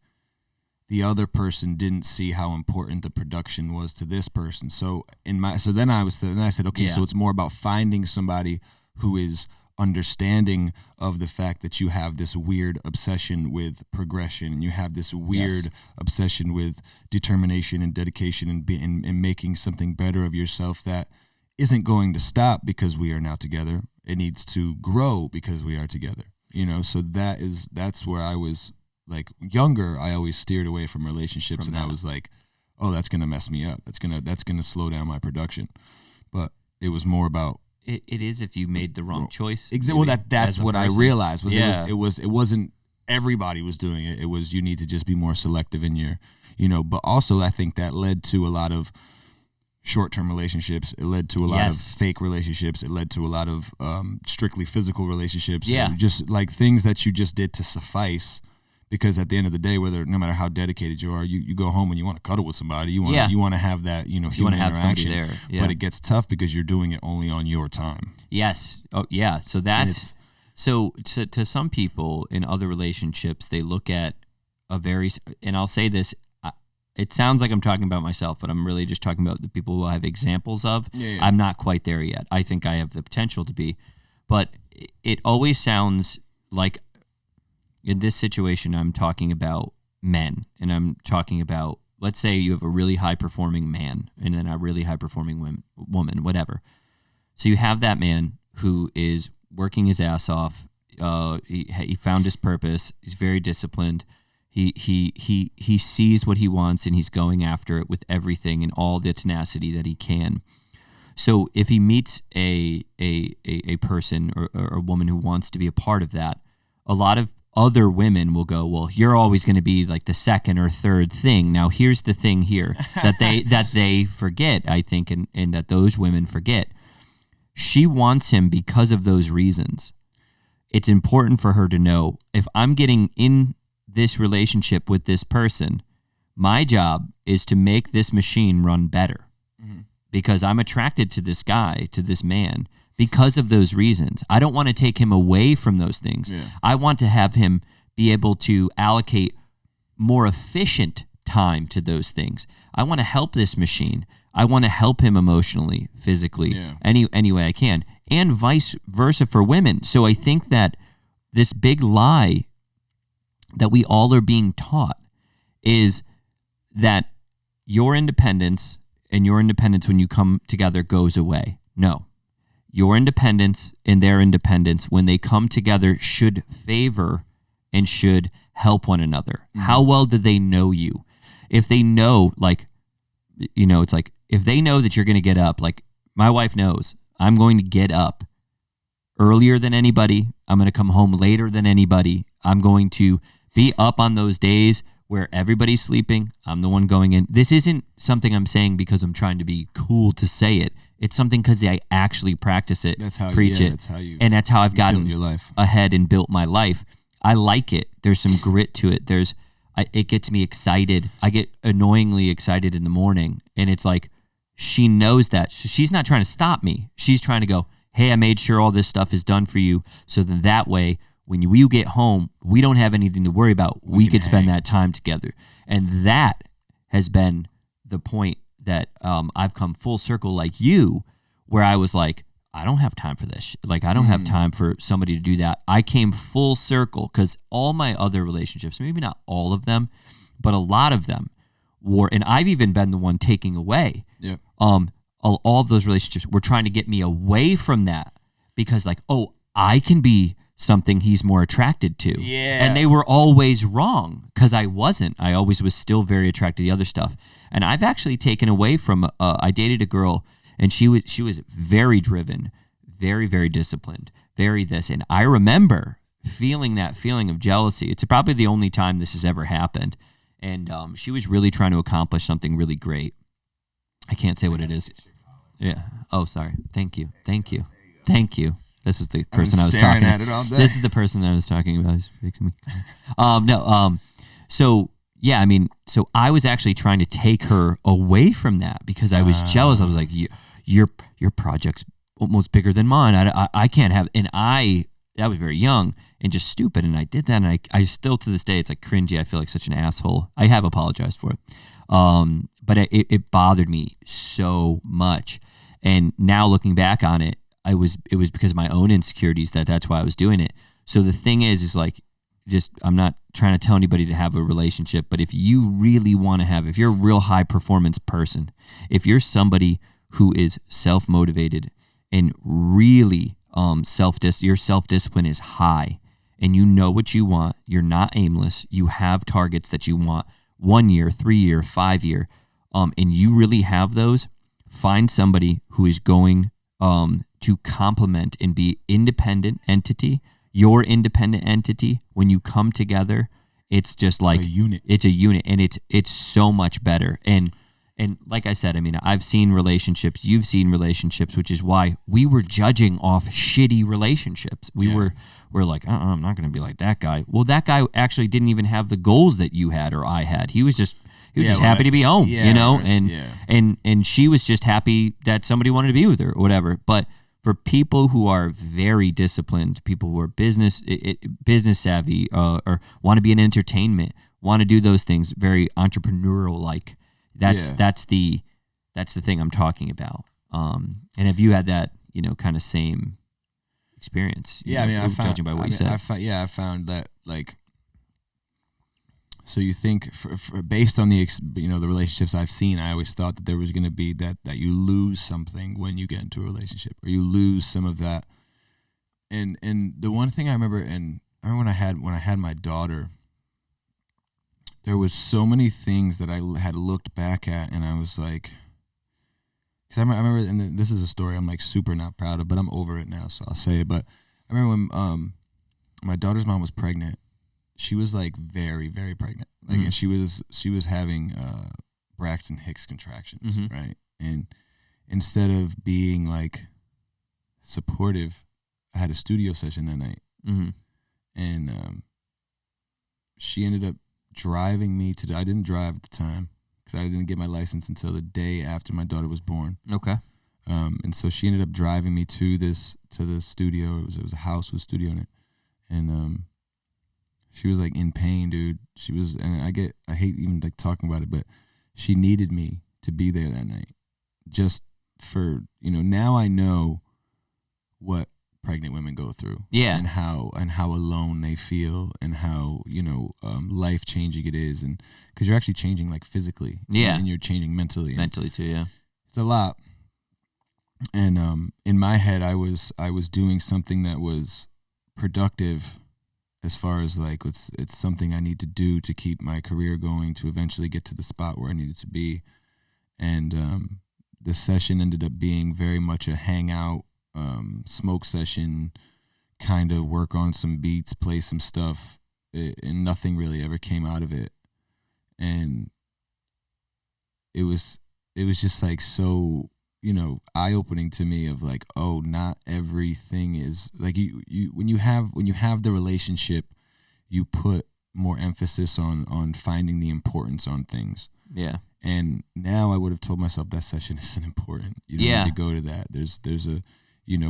the other person didn't see how important the production was to this person. So then I said, okay, so it's more about finding somebody who is understanding of the fact that you have this weird obsession with progression, and you have this weird obsession with determination and dedication, and making something better of yourself that isn't going to stop because we are now together. It needs to grow because we are together. So that's where I was, like, younger. I always steered away from relationships, I was like, oh, that's gonna mess me up. That's gonna slow down my production. But it was more about it is if you made the wrong choice. Exactly. Well, that's what I realized was it wasn't everybody was doing it. It was, you need to just be more selective in your, But also, I think that led to a lot of short-term relationships. It led to a lot of fake relationships. It led to a lot of strictly physical relationships. Yeah. Just like things that you just did to suffice. Because at the end of the day, no matter how dedicated you are, you go home and you want to cuddle with somebody. You want to have that, human interaction. There. Yeah. But it gets tough because you're doing it only on your time. Yes. Oh, yeah. So that's to some people in other relationships, they look at and I'll say this. It sounds like I'm talking about myself, but I'm really just talking about the people who I have examples of. Yeah. I'm not quite there yet. I think I have the potential to be, but it always sounds like, in this situation, I'm talking about men, and I'm talking about, let's say you have a really high-performing man and then a really high-performing woman, whatever. So you have that man who is working his ass off. He found his purpose. He's very disciplined. He sees what he wants, and he's going after it with everything and all the tenacity that he can. So if he meets a person or a woman who wants to be a part of that, a lot of other women will go, well, you're always going to be like the second or third thing. Now, here's the thing here that they forget, I think, and that those women forget. She wants him because of those reasons. It's important for her to know, if I'm getting in this relationship with this person, my job is to make this machine run better, because I'm attracted to this guy, to this man, because of those reasons. I don't want to take him away from those things. Yeah. I want to have him be able to allocate more efficient time to those things. I want to help this machine. I want to help him emotionally, physically, any way I can, and vice versa for women. So I think that this big lie that we all are being taught is that your independence and your independence when you come together goes away. No. Your independence and their independence, when they come together, should favor and should help one another. Mm-hmm. How well do they know you? If they know, like, it's like, if they know that you're going to get up, like my wife knows, I'm going to get up earlier than anybody. I'm going to come home later than anybody. I'm going to be up on those days where everybody's sleeping. I'm the one going in. This isn't something I'm saying because I'm trying to be cool to say it. It's something because I actually practice it, preach it, and that's how I've gotten your life ahead and built my life. I like it. There's some grit to it. It gets me excited. I get annoyingly excited in the morning, and it's like she knows that. She's not trying to stop me. She's trying to go, hey, I made sure all this stuff is done for you, so that way when you get home, we don't have anything to worry about. We could spend that time together. And that has been the point that I've come full circle like you, where I was like, I don't have time for this. Like, I don't have time for somebody to do that. I came full circle because all my other relationships, maybe not all of them, but a lot of them were, and I've even been the one taking away. Yeah. All of those relationships were trying to get me away from that because, like, oh, I can be something he's more attracted to. Yeah. And they were always wrong because I wasn't. I always was still very attracted to the other stuff. And I've actually taken away from, I dated a girl and she was very driven, very, very disciplined, very this. And I remember feeling that feeling of jealousy. It's probably the only time this has ever happened. And she was really trying to accomplish something really great. I can't say what it is. Yeah. Oh, sorry. Thank you. This is the person I was talking at it all day. This is the person that I was talking about. He's fixing me. So yeah, I mean, so I was actually trying to take her away from that because I was jealous. I was like, your project's almost bigger than mine. I can't have, and I was very young and just stupid, and I did that, and I still to this day it's like cringy. I feel like such an asshole. I have apologized for it, but it bothered me so much, and now looking back on it, it was because of my own insecurities that's why I was doing it. So the thing is like, just I'm not trying to tell anybody to have a relationship, but if you really want to have, if you're a real high performance person, if you're somebody who is self-motivated and really your self-discipline is high and you know what you want, you're not aimless, you have targets that you want 1 year, 3 year, 5 year, and you really have those, find somebody who is going to complement and be independent entity. Your independent entity, when you come together, it's just like a unit. It's a unit, and it's so much better. And like I said, I mean, I've seen relationships, you've seen relationships, which is why we were judging off shitty relationships. We're like, I'm not going to be like that guy. Well, that guy actually didn't even have the goals that you had or I had. He was just happy to be home, and she was just happy that somebody wanted to be with her or whatever. But for people who are very disciplined, people who are business savvy, or want to be in entertainment, want to do those things, very entrepreneurial like. That's the thing I'm talking about. And have you had that kind of same experience? Yeah, I mean, judging by what you said. I found that like. So you think, for based on the the relationships I've seen, I always thought that there was going to be that you lose something when you get into a relationship, or you lose some of that. And the one thing I remember when I had my daughter, there was so many things that I had looked back at, and I was like, because I remember, and this is a story I'm like super not proud of, but I'm over it now, so I'll say it. But I remember when my daughter's mom was pregnant. She was like very, very pregnant. Like, and she was having Braxton Hicks contractions, right? And instead of being like supportive, I had a studio session that night, and she ended up driving me to. I didn't drive at the time because I didn't get my license until the day after my daughter was born. Okay. And so she ended up driving me to the studio. It was a house with a studio in it, and she was like in pain, dude. She was, and I hate even like talking about it, but she needed me to be there that night, just for now I know what pregnant women go through, and how alone they feel, and how life changing it is, and because you're actually changing like physically, and you're changing mentally too, yeah. It's a lot. And in my head, I was doing something that was productive. As far as like it's something I need to do to keep my career going, to eventually get to the spot where I needed to be. And the session ended up being very much a hangout, smoke session, kind of work on some beats, play some stuff, and nothing really ever came out of it. and it was just like so, eye opening to me of like, oh, not everything is like you when you have the relationship, you put more emphasis on finding the importance on things. Yeah. And now I would have told myself that session isn't important. You don't need to go to that. There's a,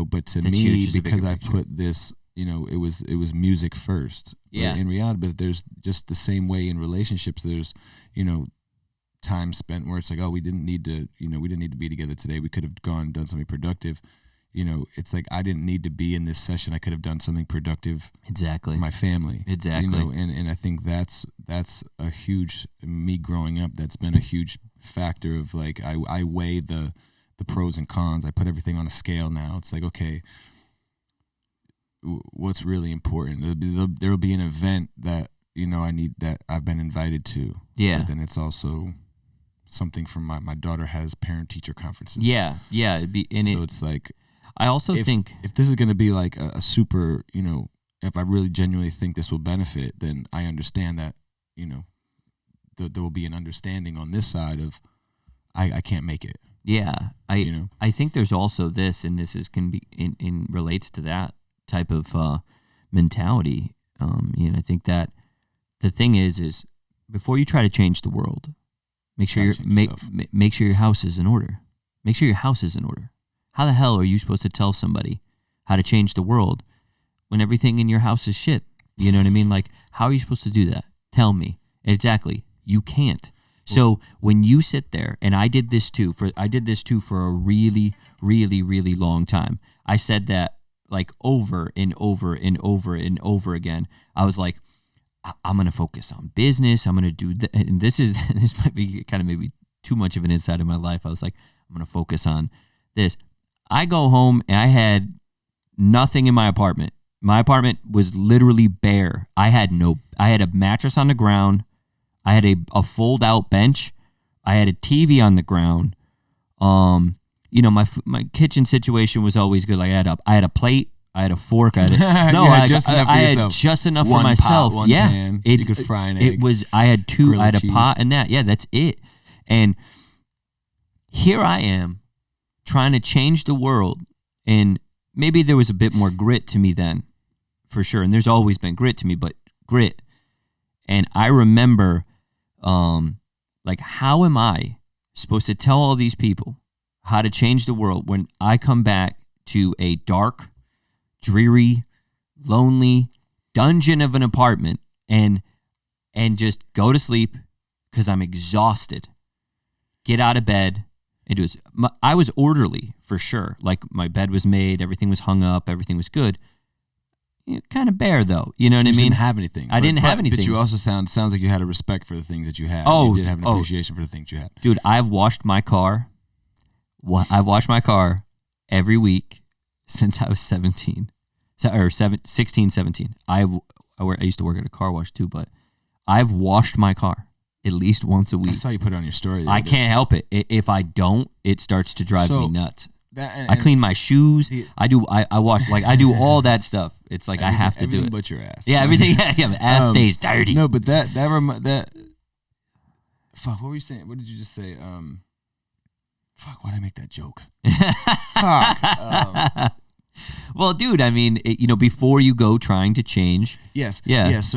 but to That's me, huge, because I put this, it was music first. Yeah. But in reality, but there's just the same way in relationships. There's, time spent where it's like, oh, we didn't need to be together today. We could have gone and done something productive. It's like I didn't need to be in this session. I could have done something productive. Exactly. For my family. Exactly. And I think that's a huge, me growing up, that's been a huge factor of like, I weigh the pros and cons. I put everything on a scale now. It's like, okay, what's really important? There'll be an event that, that I've been invited to. Yeah. But then it's also something from my daughter has parent-teacher conferences. Yeah. Yeah. It's like, I also think if this is going to be like a super, if I really genuinely think this will benefit, then I understand that, there will be an understanding on this side of I can't make it. Yeah. I think there's also this, and this can be in relates to that type of mentality. I think that the thing is before you try to change the world, make sure your house is in order. Make sure your house is in order. How the hell are you supposed to tell somebody how to change the world when everything in your house is shit? You know what I mean? Like, how are you supposed to do that? Tell me. Exactly. You can't. So when you sit there, and I did this too for a really, really, really long time. I said that like over and over and over and over again. I was like, I'm going to focus on business. I'm going to do that. And this might be kind of maybe too much of an insight of my life. I was like, I'm going to focus on this. I go home and I had nothing in my apartment. My apartment was literally bare. I had a mattress on the ground. I had a fold out bench. I had a TV on the ground. My kitchen situation was always good. Like I had a plate. I had a fork. I had just enough for myself. One pan. You could fry an egg. I had a pot and that. Yeah, that's it. And here I am trying to change the world, and maybe there was a bit more grit to me then, for sure. And there's always been grit to me, but grit. And I remember, like, how am I supposed to tell all these people how to change the world when I come back to a dark, dreary, lonely dungeon of an apartment and just go to sleep because I'm exhausted, get out of bed and do it. I was orderly for sure. Like my bed was made, everything was hung up, everything was good. Kind of bare though, you know what I mean? You didn't have anything. I didn't have anything. But you also sounds like you had a respect for the things that you had. You did have an appreciation for the things you had. Dude, I've washed my car. I've washed my car every week since I was 16, 17. I used to work at a car wash too, but I've washed my car at least once a week. I saw you put it on your story. I can't help it. If I don't, it starts to drive me nuts. I clean my shoes. I wash, like I do all that stuff. It's like I have to do it. But your ass. Yeah, everything. Yeah, ass stays dirty. No, but that. Fuck. What were you saying? What did you just say? Fuck. Why did I make that joke? Fuck. Well, dude, I mean, before you go trying to change, so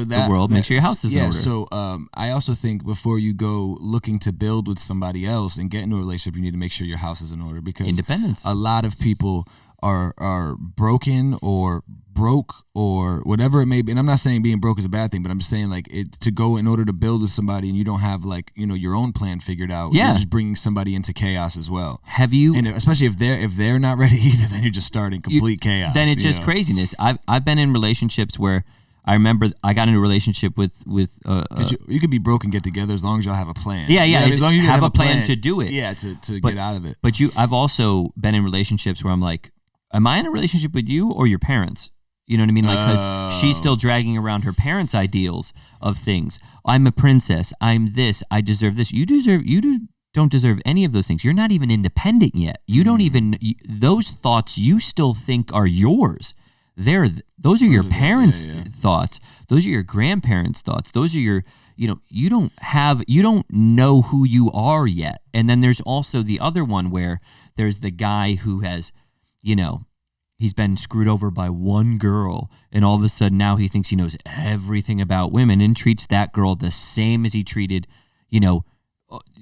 the world, make sure your house is in order. So I also think before you go looking to build with somebody else and get into a relationship, you need to make sure your house is in order, because independence. A lot of people are broken or broke or whatever it may be. And I'm not saying being broke is a bad thing, but I'm just saying like to go in order to build with somebody and you don't have like, your own plan figured out. Yeah. You're just bringing somebody into chaos as well. Have you? And especially if they're not ready either, then you're just starting complete chaos. Then it's just craziness. I've been in relationships where I remember I got into a relationship with you could be broke and get together as long as y'all have a plan. Yeah. As long as you have a plan to do it. Yeah, to get out of it. But I've also been in relationships where I'm like, am I in a relationship with you or your parents? You know what I mean? Like, because she's still dragging around her parents' ideals of things. I'm a princess. I'm this. I deserve this. You don't deserve any of those things. You're not even independent yet. You don't even, those thoughts you still think are yours. Those are your parents' thoughts. Those are your grandparents' thoughts. Those are you don't know who you are yet. And then there's also the other one where there's the guy who has, he's been screwed over by one girl, and all of a sudden now he thinks he knows everything about women and treats that girl the same as he treated,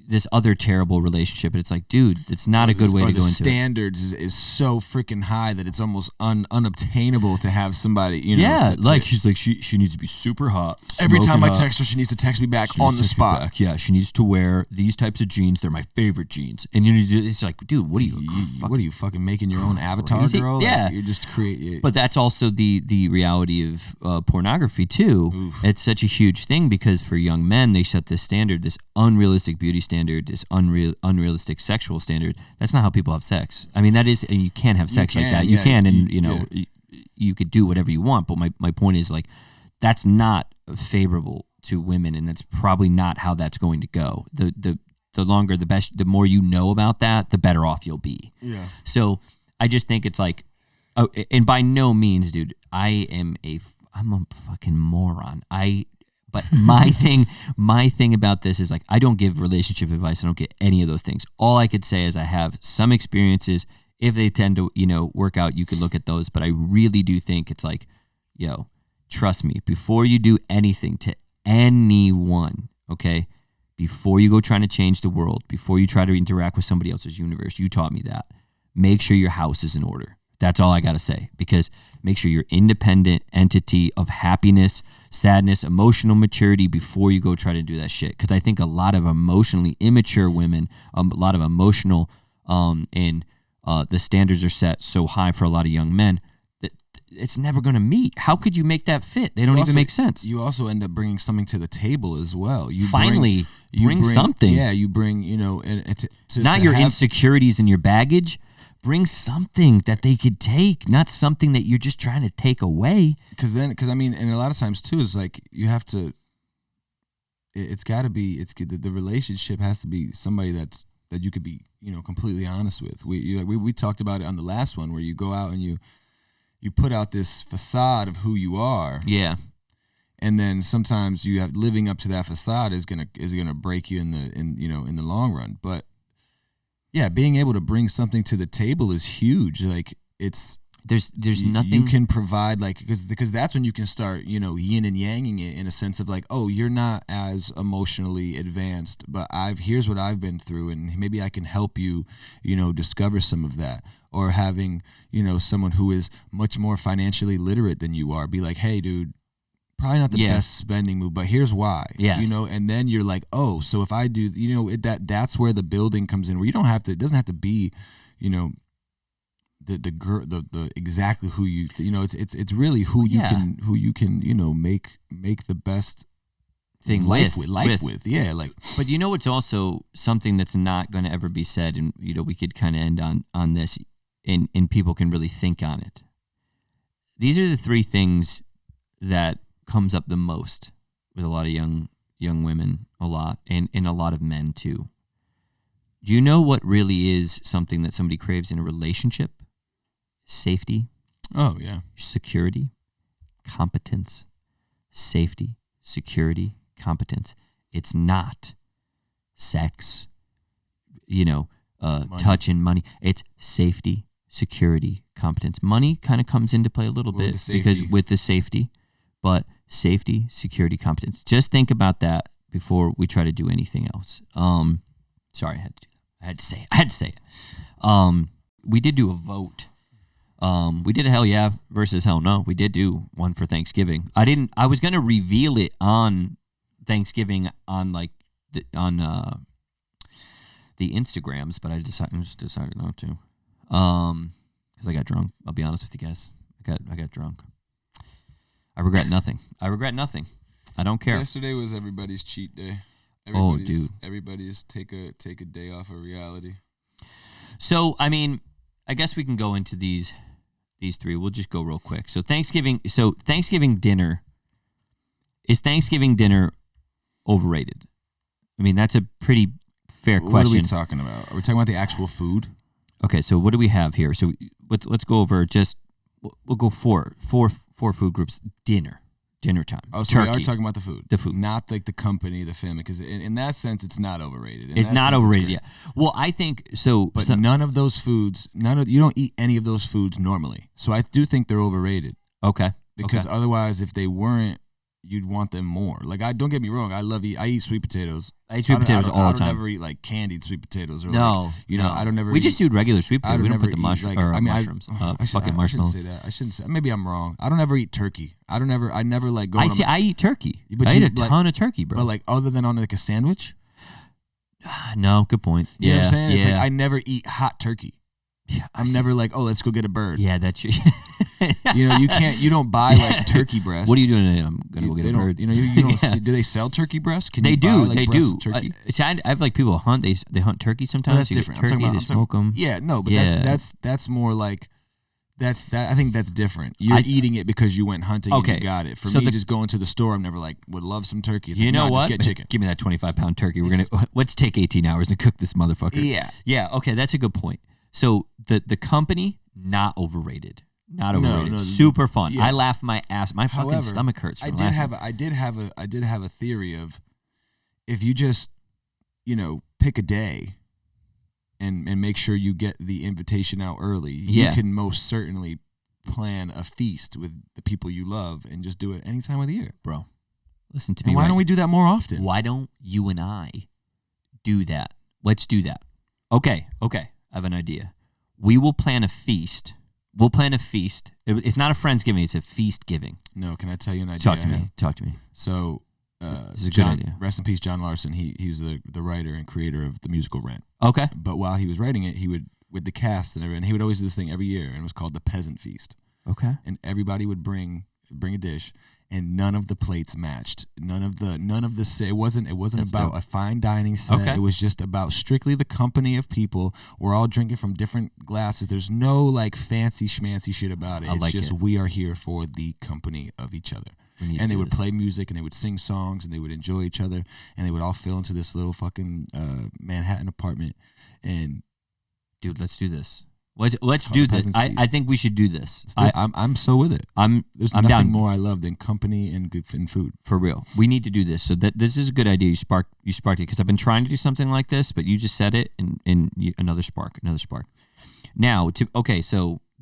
this other terrible relationship. And it's like, dude, it's not a good way to go into it. The standards is so freaking high that it's almost unobtainable to have somebody, she's like, she needs to be super hot. Every time I text her, she needs to text me back on the spot. Yeah, she needs to wear these types of jeans. They're my favorite jeans. And it's like, dude, what are you fucking making your own avatar, crazy? Girl? Yeah. Like, you're just creating. But that's also the reality of pornography too. Oof. It's such a huge thing because for young men, they set this standard, this unrealistic beauty standard, this unrealistic sexual standard. That's not how people have sex. I mean, that is, and you can't have sex like that. You can, and you could do whatever you want. But my point is, like, that's not favorable to women, and that's probably not how that's going to go. The longer, the best, the more you know about that, the better off you'll be. Yeah. So I just think it's like, and by no means, dude, I'm a fucking moron. But my thing about this is, like, I don't give relationship advice. I don't get any of those things. All I could say is I have some experiences. If they tend to, work out, you could look at those. But I really do think it's like, trust me, before you do anything to anyone, okay, before you go trying to change the world, before you try to interact with somebody else's universe, you taught me that. Make sure your house is in order. That's all I got to say, because make sure you're independent entity of happiness, sadness, emotional maturity before you go try to do that shit. Because I think a lot of emotionally immature women, a lot of emotional, and the standards are set so high for a lot of young men that it's never going to meet. How could you make that fit? They don't even make sense. You also end up bringing something to the table as well. You bring something. Yeah, you bring, not your insecurities and your baggage. Bring something that they could take, not something that you're just trying to take away. Because I mean, and a lot of times too, is like you have to. It's got to be. The relationship has to be somebody that you could be, completely honest with. We talked about it on the last one, where you go out and you put out this facade of who you are. Yeah. And then sometimes you have living up to that facade is gonna break you in the long run, but. Yeah, being able to bring something to the table is huge. Like, it's there's nothing you can provide, like, because that's when you can start, yin and yanging it in a sense of like, oh, you're not as emotionally advanced, but here's what I've been through, and maybe I can help you, discover some of that. Or having, someone who is much more financially literate than you are, be like, hey, dude, probably not the best spending move, but here's why. Yes. And then you're like, oh, so if I do, that's where the building comes in, where you don't have to. It doesn't have to be, the exactly who you. It's really who you can make the best thing life with. Yeah, like. But it's also something that's not going to ever be said, and we could kind of end on this, and people can really think on it. These are the three things that comes up the most with a lot of young women, and a lot of men too. Do you know what really is something that somebody craves in a relationship? Safety. Oh, yeah. Security. Competence. Safety, security, competence. It's not sex, touch and money. It's safety, security, competence. Money kind of comes into play a little bit because with the safety, but safety, security, competence. Just think about that before we try to do anything else. Sorry, I had to say it. We did do a vote. We did a hell yeah versus hell no. We did do one for Thanksgiving. I was going to reveal it on Thanksgiving on the Instagrams, but I just decided not to. Because I got drunk. I'll be honest with you guys. I got drunk. I regret nothing. I don't care. Yesterday was everybody's cheat day. Everybody's take a day off of reality. So, I mean, I guess we can go into these three. We'll just go real quick. So Thanksgiving dinner. Is Thanksgiving dinner overrated? I mean, that's a pretty fair question. What are we talking about? Are we talking about the actual food? Okay, so what do we have here? So let's go over we'll go four food groups. Dinner. Dinner time. Oh, so turkey. we are talking about the food. The food. Not like the company, the family, because in that sense, it's not overrated. It's not overrated, yeah. Well, I think so. But none of those foods, you don't eat any of those foods normally. So I do think they're overrated. Okay. Because otherwise, if they weren't, you'd want them more. Like, don't get me wrong, I eat sweet potatoes. I eat sweet potatoes all the time. I don't ever eat like candied sweet potatoes. Or no, I don't ever. We just do regular sweet potatoes. We don't put the mushrooms. Fucking marshmallow. I shouldn't say that. I shouldn't say. Maybe I'm wrong. I don't ever eat turkey. I never like go. I eat turkey. But I eat a ton of turkey, bro. But like other than on like a sandwich. No, good point. You know what I'm saying? Yeah. It's like I never eat hot turkey. Yeah, I'm never like, oh, let's go get a bird. Yeah, that's you don't buy like turkey breasts. What are you doing today? I'm gonna go get a bird. You don't see, do they sell turkey breasts? They do. I have like people hunt. They hunt turkey sometimes. Oh, that's different. Turkey, they smoke them. Yeah, no, but that's more like I think that's different. You're eating it because you went hunting and you got it. For me, just going to the store, I'm never like, would love some turkey. It's you like, know what? Just get chicken. Give me that 25-pound turkey. Let's take 18 hours and cook this motherfucker. Yeah. Yeah. Okay, that's a good point. So the company, not overrated. Not overrated. No, super fun. Yeah. I laugh my ass. My fucking stomach hurts. I did have a theory of if you just pick a day and make sure you get the invitation out early, you can most certainly plan a feast with the people you love and just do it any time of the year. Bro, listen to me. Why don't we do that more often? Why don't you and I do that? Let's do that. Okay. I have an idea. We will plan a feast. We'll plan a feast. It's not a Friendsgiving. It's a feast giving. No, can I tell you an idea? Talk to me. So, this is a good idea. Rest in peace, John Larson. He was the writer and creator of the musical Rent. Okay. But while he was writing it, he would, with the cast and everything, he would always do this thing every year, and it was called the Peasant Feast. Okay. And everybody would bring a dish, and none of the plates matched. None of the it wasn't That's about dope. a fine dining set. Okay. It was just about strictly the company of people. We're all drinking from different glasses. There's no like fancy schmancy shit about it. It's just we are here for the company of each other. And they would play music and they would sing songs and they would enjoy each other and they would all fill into this little fucking Manhattan apartment. And dude, let's do this. Let's do this. I think we should do this. I'm so with it. There's nothing down. more I love than company and good food. For real. We need to do this. So this is a good idea. You sparked it because I've been trying to do something like this, but you just said it and another spark. Now so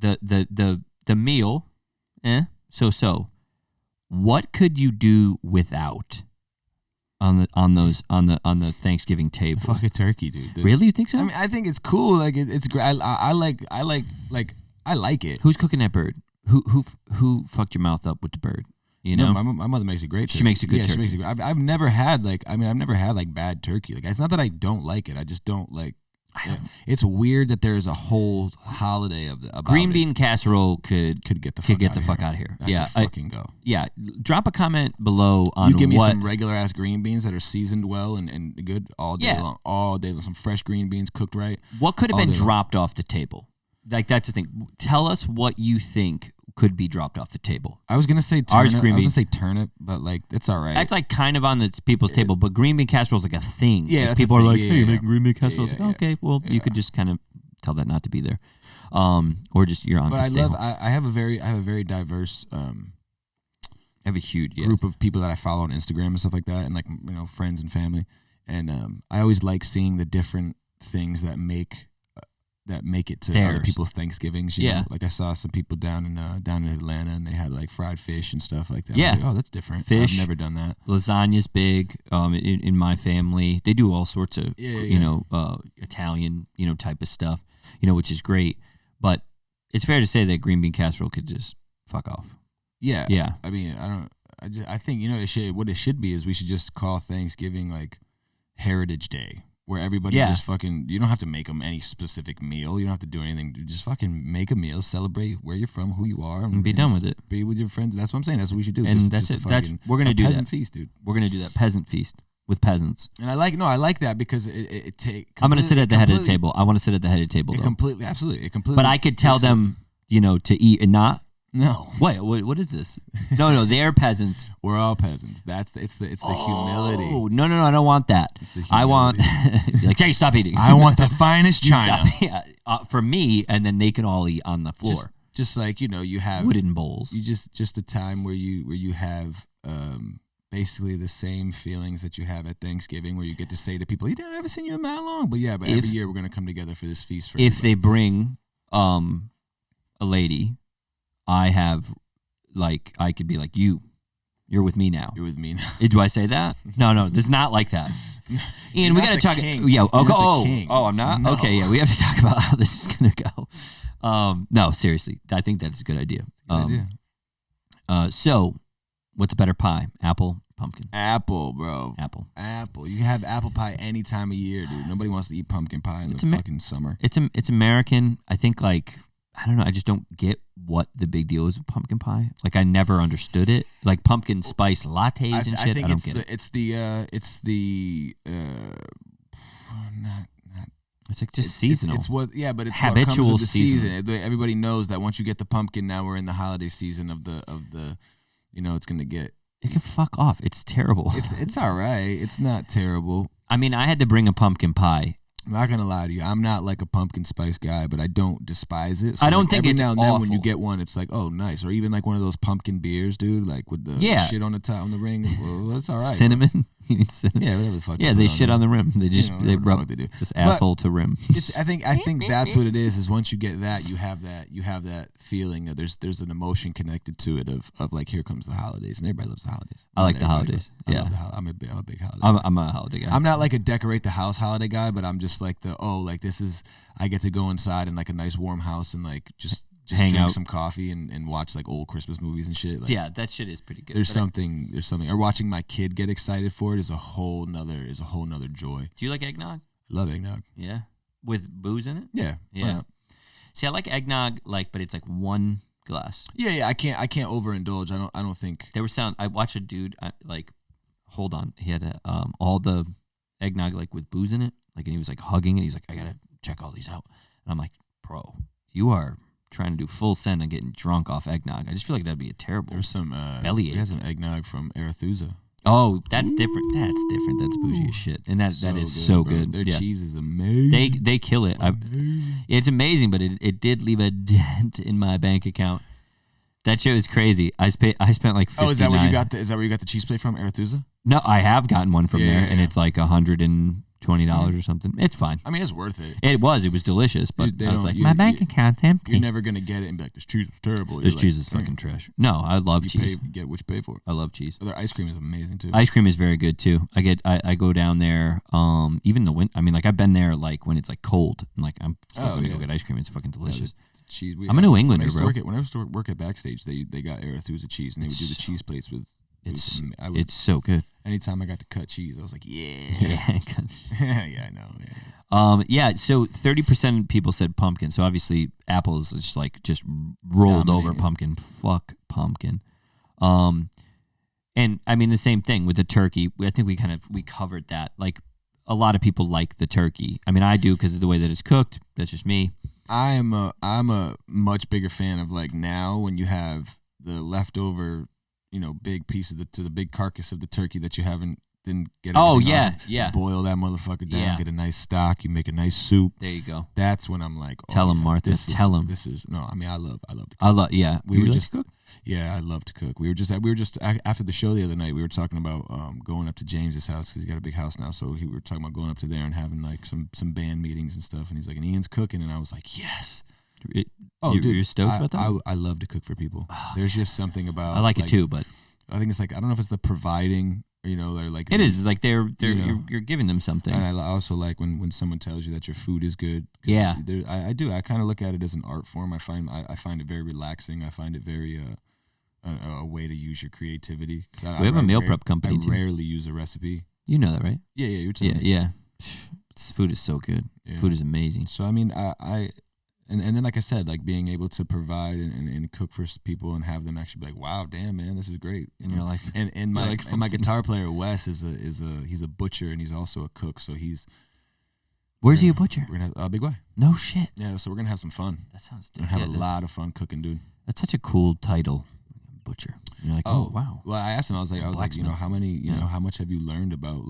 the meal, so what could you do without on the Thanksgiving table? Fucking turkey, dude. Really, you think so? I mean, I think it's cool. Like it's great. I like it. Who's cooking that bird? Who fucked your mouth up with the bird? You know, no, my mother makes a great turkey. She makes a good turkey. She makes a great. I've never had bad turkey. Like it's not that I don't like it. I just don't like. It's weird that there's a whole holiday about green bean casserole could get the fuck out of here. I fucking go. Yeah, drop a comment below on you give me some regular ass green beans that are seasoned well and good all day long. All day long, some fresh green beans cooked right. What could have been dropped off the table? Like that's the thing. Tell us what you think could be dropped off the table. I was gonna say turnip. But like it's all right. That's like kind of on the people's table, but green bean casserole is like a thing. Yeah, like people are like, "Hey, you make green bean casserole." It's like, okay, well, you could just kind of tell that not to be there, or just you're on. But I have a very diverse. I have a huge group of people that I follow on Instagram and stuff like that, and like friends and family, and I always like seeing the different things that make it to other people's Thanksgivings. You know? Like I saw some people down in Atlanta and they had like fried fish and stuff like that. Yeah. Like, oh, that's different. Fish. I've never done that. Lasagna's big. In my family, they do all sorts of Italian type of stuff. Which is great. But it's fair to say that green bean casserole could just fuck off. Yeah. Yeah. I mean, I think what it should be is we should just call Thanksgiving like Heritage Day. Where everybody just fucking, you don't have to make them any specific meal. You don't have to do anything. Just fucking make a meal, celebrate where you're from, who you are, and be done with it. Be with your friends. That's what I'm saying. That's what we should do. And that's it. We're gonna do that peasant feast, dude. We're gonna do that peasant feast with peasants. And I like that because it take. I'm gonna sit at the head of the table. I want to sit at the head of the table. Absolutely. But I could tell them, to eat and not. No. Wait, what is this? No, they're peasants. We're all peasants. It's the humility. Oh, no, I don't want that. I want like, hey, stop eating. I want the finest china. For me, and then they can all eat on the floor. just like, you have wooden bowls. You just a time where you have basically the same feelings that you have at Thanksgiving, where you get to say to people, I haven't seen you in that long. But every year we're going to come together for this feast. If they bring a lady, I could be like, you're with me now. You're with me now. Do I say that? No, this is not like that. Ian, we got to talk. King. Yeah. Oh, I'm not? No. Okay, yeah, we have to talk about how this is going to go. No, seriously. I think that's a good idea. So, what's a better pie? Apple, pumpkin? Apple, bro. Apple. You can have apple pie any time of year, dude. Nobody wants to eat pumpkin pie in the fucking summer. It's American. I think, I don't know. I just don't get what the big deal is with pumpkin pie. I never understood it. Like pumpkin spice lattes and shit. I don't get it. It's just seasonal. But it's habitual what comes with the season. Everybody knows that once you get the pumpkin, now we're in the holiday season of the it's gonna get. It can fuck off. It's terrible. It's all right. It's not terrible. I mean, I had to bring a pumpkin pie. I'm not gonna lie to you. I'm not like a pumpkin spice guy, but I don't despise it. So I don't think every it's now and then awful. when you get one, it's like, oh, nice. Or even like one of those pumpkin beers, dude, like with the shit on the top on the ring. Well, that's all right. Cinnamon. You mean cinnamon? Yeah, whatever the fuck. Yeah, they shit on the rim. They just they rub they do. just asshole to rim. I think that's what it is. Is once you get that, you have that feeling of there's an emotion connected to it of like, here comes the holidays, and everybody loves the holidays. I like the holidays. Yeah, I'm a big holiday. I'm a holiday guy. I'm not like a decorate the house holiday guy, but I'm just like this is, I get to go inside in like a nice warm house and like just hang drink out, some coffee and watch like old Christmas movies and shit. Yeah, that shit is pretty good. There's something. Or watching my kid get excited for it is a whole nother joy. Do you like eggnog? I love eggnog. Yeah, with booze in it. Yeah. See, I like eggnog, but it's like one glass. Yeah. I can't overindulge. I don't think there was sound. I watched a dude hold on. He had all the eggnog with booze in it, and he was hugging it. He's like, I gotta check all these out, and I'm like, bro, you are trying to do full send on getting drunk off eggnog. I just feel like that'd be a terrible. There's some bellyache. We had some eggnog from Arethusa. Oh, that's different. That's different. That's bougie as shit, and that is so good. Their cheese is amazing. They kill it. It's amazing, but it did leave a dent in my bank account. That shit was crazy. I spent like $59. Oh, is that where you got the cheese plate from, Arethusa? No, I have gotten one from there, and it's like $120 or something. It's fine. I mean, it's worth it. It was delicious, but I was like, my bank account's empty. You're never gonna get it and be like, this cheese was terrible. This cheese is fucking trash. No, I love cheese. You get what you pay for. I love cheese. Their ice cream is amazing too. Ice cream is very good too. I go down there. Even the winter. I mean, I've been there when it's cold. And I'm still going to go get ice cream. It's fucking delicious. Cheese. I'm a New Englander, bro. When I used to work at Backstage, they got Arethusa cheese, and they would do the cheese plates with. It's so good. Anytime I got to cut cheese, I was like, yeah. Yeah, I Yeah. know. Yeah. So 30% of people said pumpkin. So obviously, apple is just rolled over pumpkin. Fuck pumpkin. And I mean the same thing with the turkey. I think we covered that. A lot of people like the turkey. I mean, I do because of the way that it's cooked. That's just me. I'm a much bigger fan of now when you have the leftover, big piece of the big carcass of the turkey that you didn't get. Oh yeah, yeah. Boil that motherfucker down. Yeah. Get a nice stock. You make a nice soup. There you go. That's when I'm like, tell him, Martha. Tell him. This is no. I mean, I love. To cook. Yeah. We were just cook. Yeah, I love to cook. We were just after the show the other night. We were talking about going up to James's house because he's got a big house now. So we were talking about going up to there and having some band meetings and stuff. And he's like, and Ian's cooking, and I was like, yes. Dude, you're stoked about that? I love to cook for people. There's just something about. I like it too, but I think it's I don't know if it's the providing. They're it is you're giving them something. And I also like when someone tells you that your food is good. Yeah, I do. I kind of look at it as an art form. I find it very relaxing. I find it very a way to use your creativity. We have a meal prep company too. I rarely use a recipe. You know that, right? Yeah. You're telling me. Yeah. Food is so good. Yeah. Food is amazing. So I mean, And then, like I said, being able to provide and cook for people and have them actually be like, "Wow, damn, man, this is great." And you're like, and my guitar player Wes he's a butcher and he's also a cook. So where's he a butcher? We're gonna have Big Y. No shit. Yeah, so we're gonna have some fun. That sounds. We're gonna have a lot of fun cooking, dude. That's such a cool title, butcher. And you're like, oh wow. Well, I asked him. I was like, how many, how much have you learned about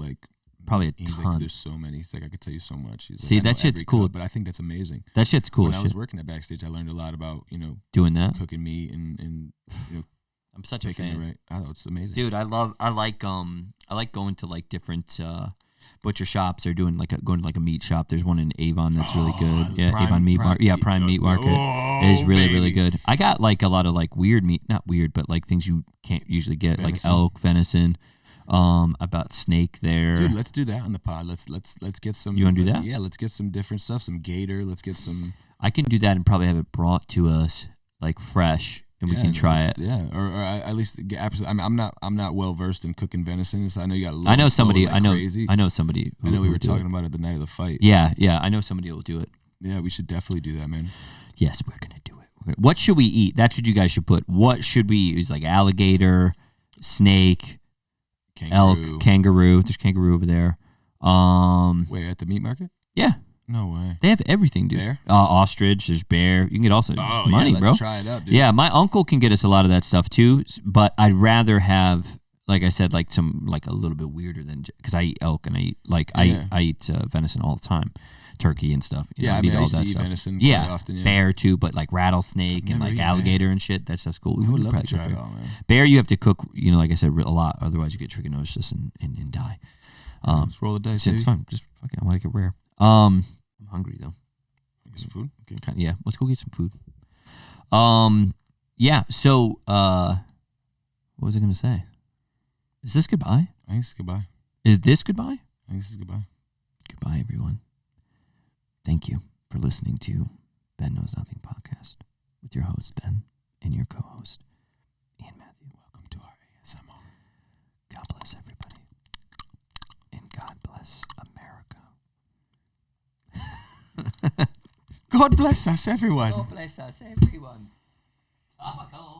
probably a He's ton. like, there's so many. He's like, I could tell you so much. He's like, See, I know that shit's every cool. cut, but I think that's amazing. That shit's cool. When I was working at Backstage, I learned a lot about, doing that, cooking meat and I'm such a fan. right. Oh, it's amazing, dude. I like going to like different butcher shops. They're doing going to like a meat shop. There's one in Avon that's really good. Yeah, Avon Meat Market. Yeah, Prime Meat Market is really really good. I got like a lot of like weird meat, not weird, but like things you can't usually get, like elk, venison. About snake there. Dude, let's do that on the pod. Let's get some. You want to do that? Yeah, let's get some different stuff. Some gator. Let's get some. I can do that and probably have it brought to us like fresh, and we can try it. Yeah, or at least I'm not well versed in cooking venison. So I know you got. I know somebody. Like I know. crazy. I know somebody. I know we were talking about it the night of the fight. Yeah. I know somebody who will do it. Yeah, we should definitely do that, man. Yes, we're gonna do it. What should we eat? That's what you guys should put. What should we use? Like alligator, snake. Elk, kangaroo. There's kangaroo over there. Wait, at the meat market? Yeah. No way. They have everything, dude. Bear? Ostrich. There's bear. You can get also money, let's bro. Try it up, dude. Yeah, my uncle can get us a lot of that stuff too. But I'd rather have, like I said, like some like a little bit weirder than, because I eat elk and I eat venison all the time, turkey and stuff. I eat mean, all I used that to eat stuff. venison quite often. Bear too, but like rattlesnake and like alligator and shit. That stuff's cool. I would love to try it all, man. Bear, you have to cook, like I said, a lot. Otherwise, you get trichinosis and die. Let's roll the dice. It's fun. Just fucking, I want to get rare. I'm hungry though. Get some food. Okay. Yeah, let's go get some food. Yeah. So, what was I gonna say? Is this goodbye? I think it's goodbye. Is this goodbye? I think this is goodbye. Goodbye, everyone. Thank you for listening to Ben Knows Nothing podcast with your host Ben and your co-host Ian Matthew. Welcome to our ASMR. God bless everybody, and God bless America. God bless us, everyone. God bless us, everyone. Oh my God.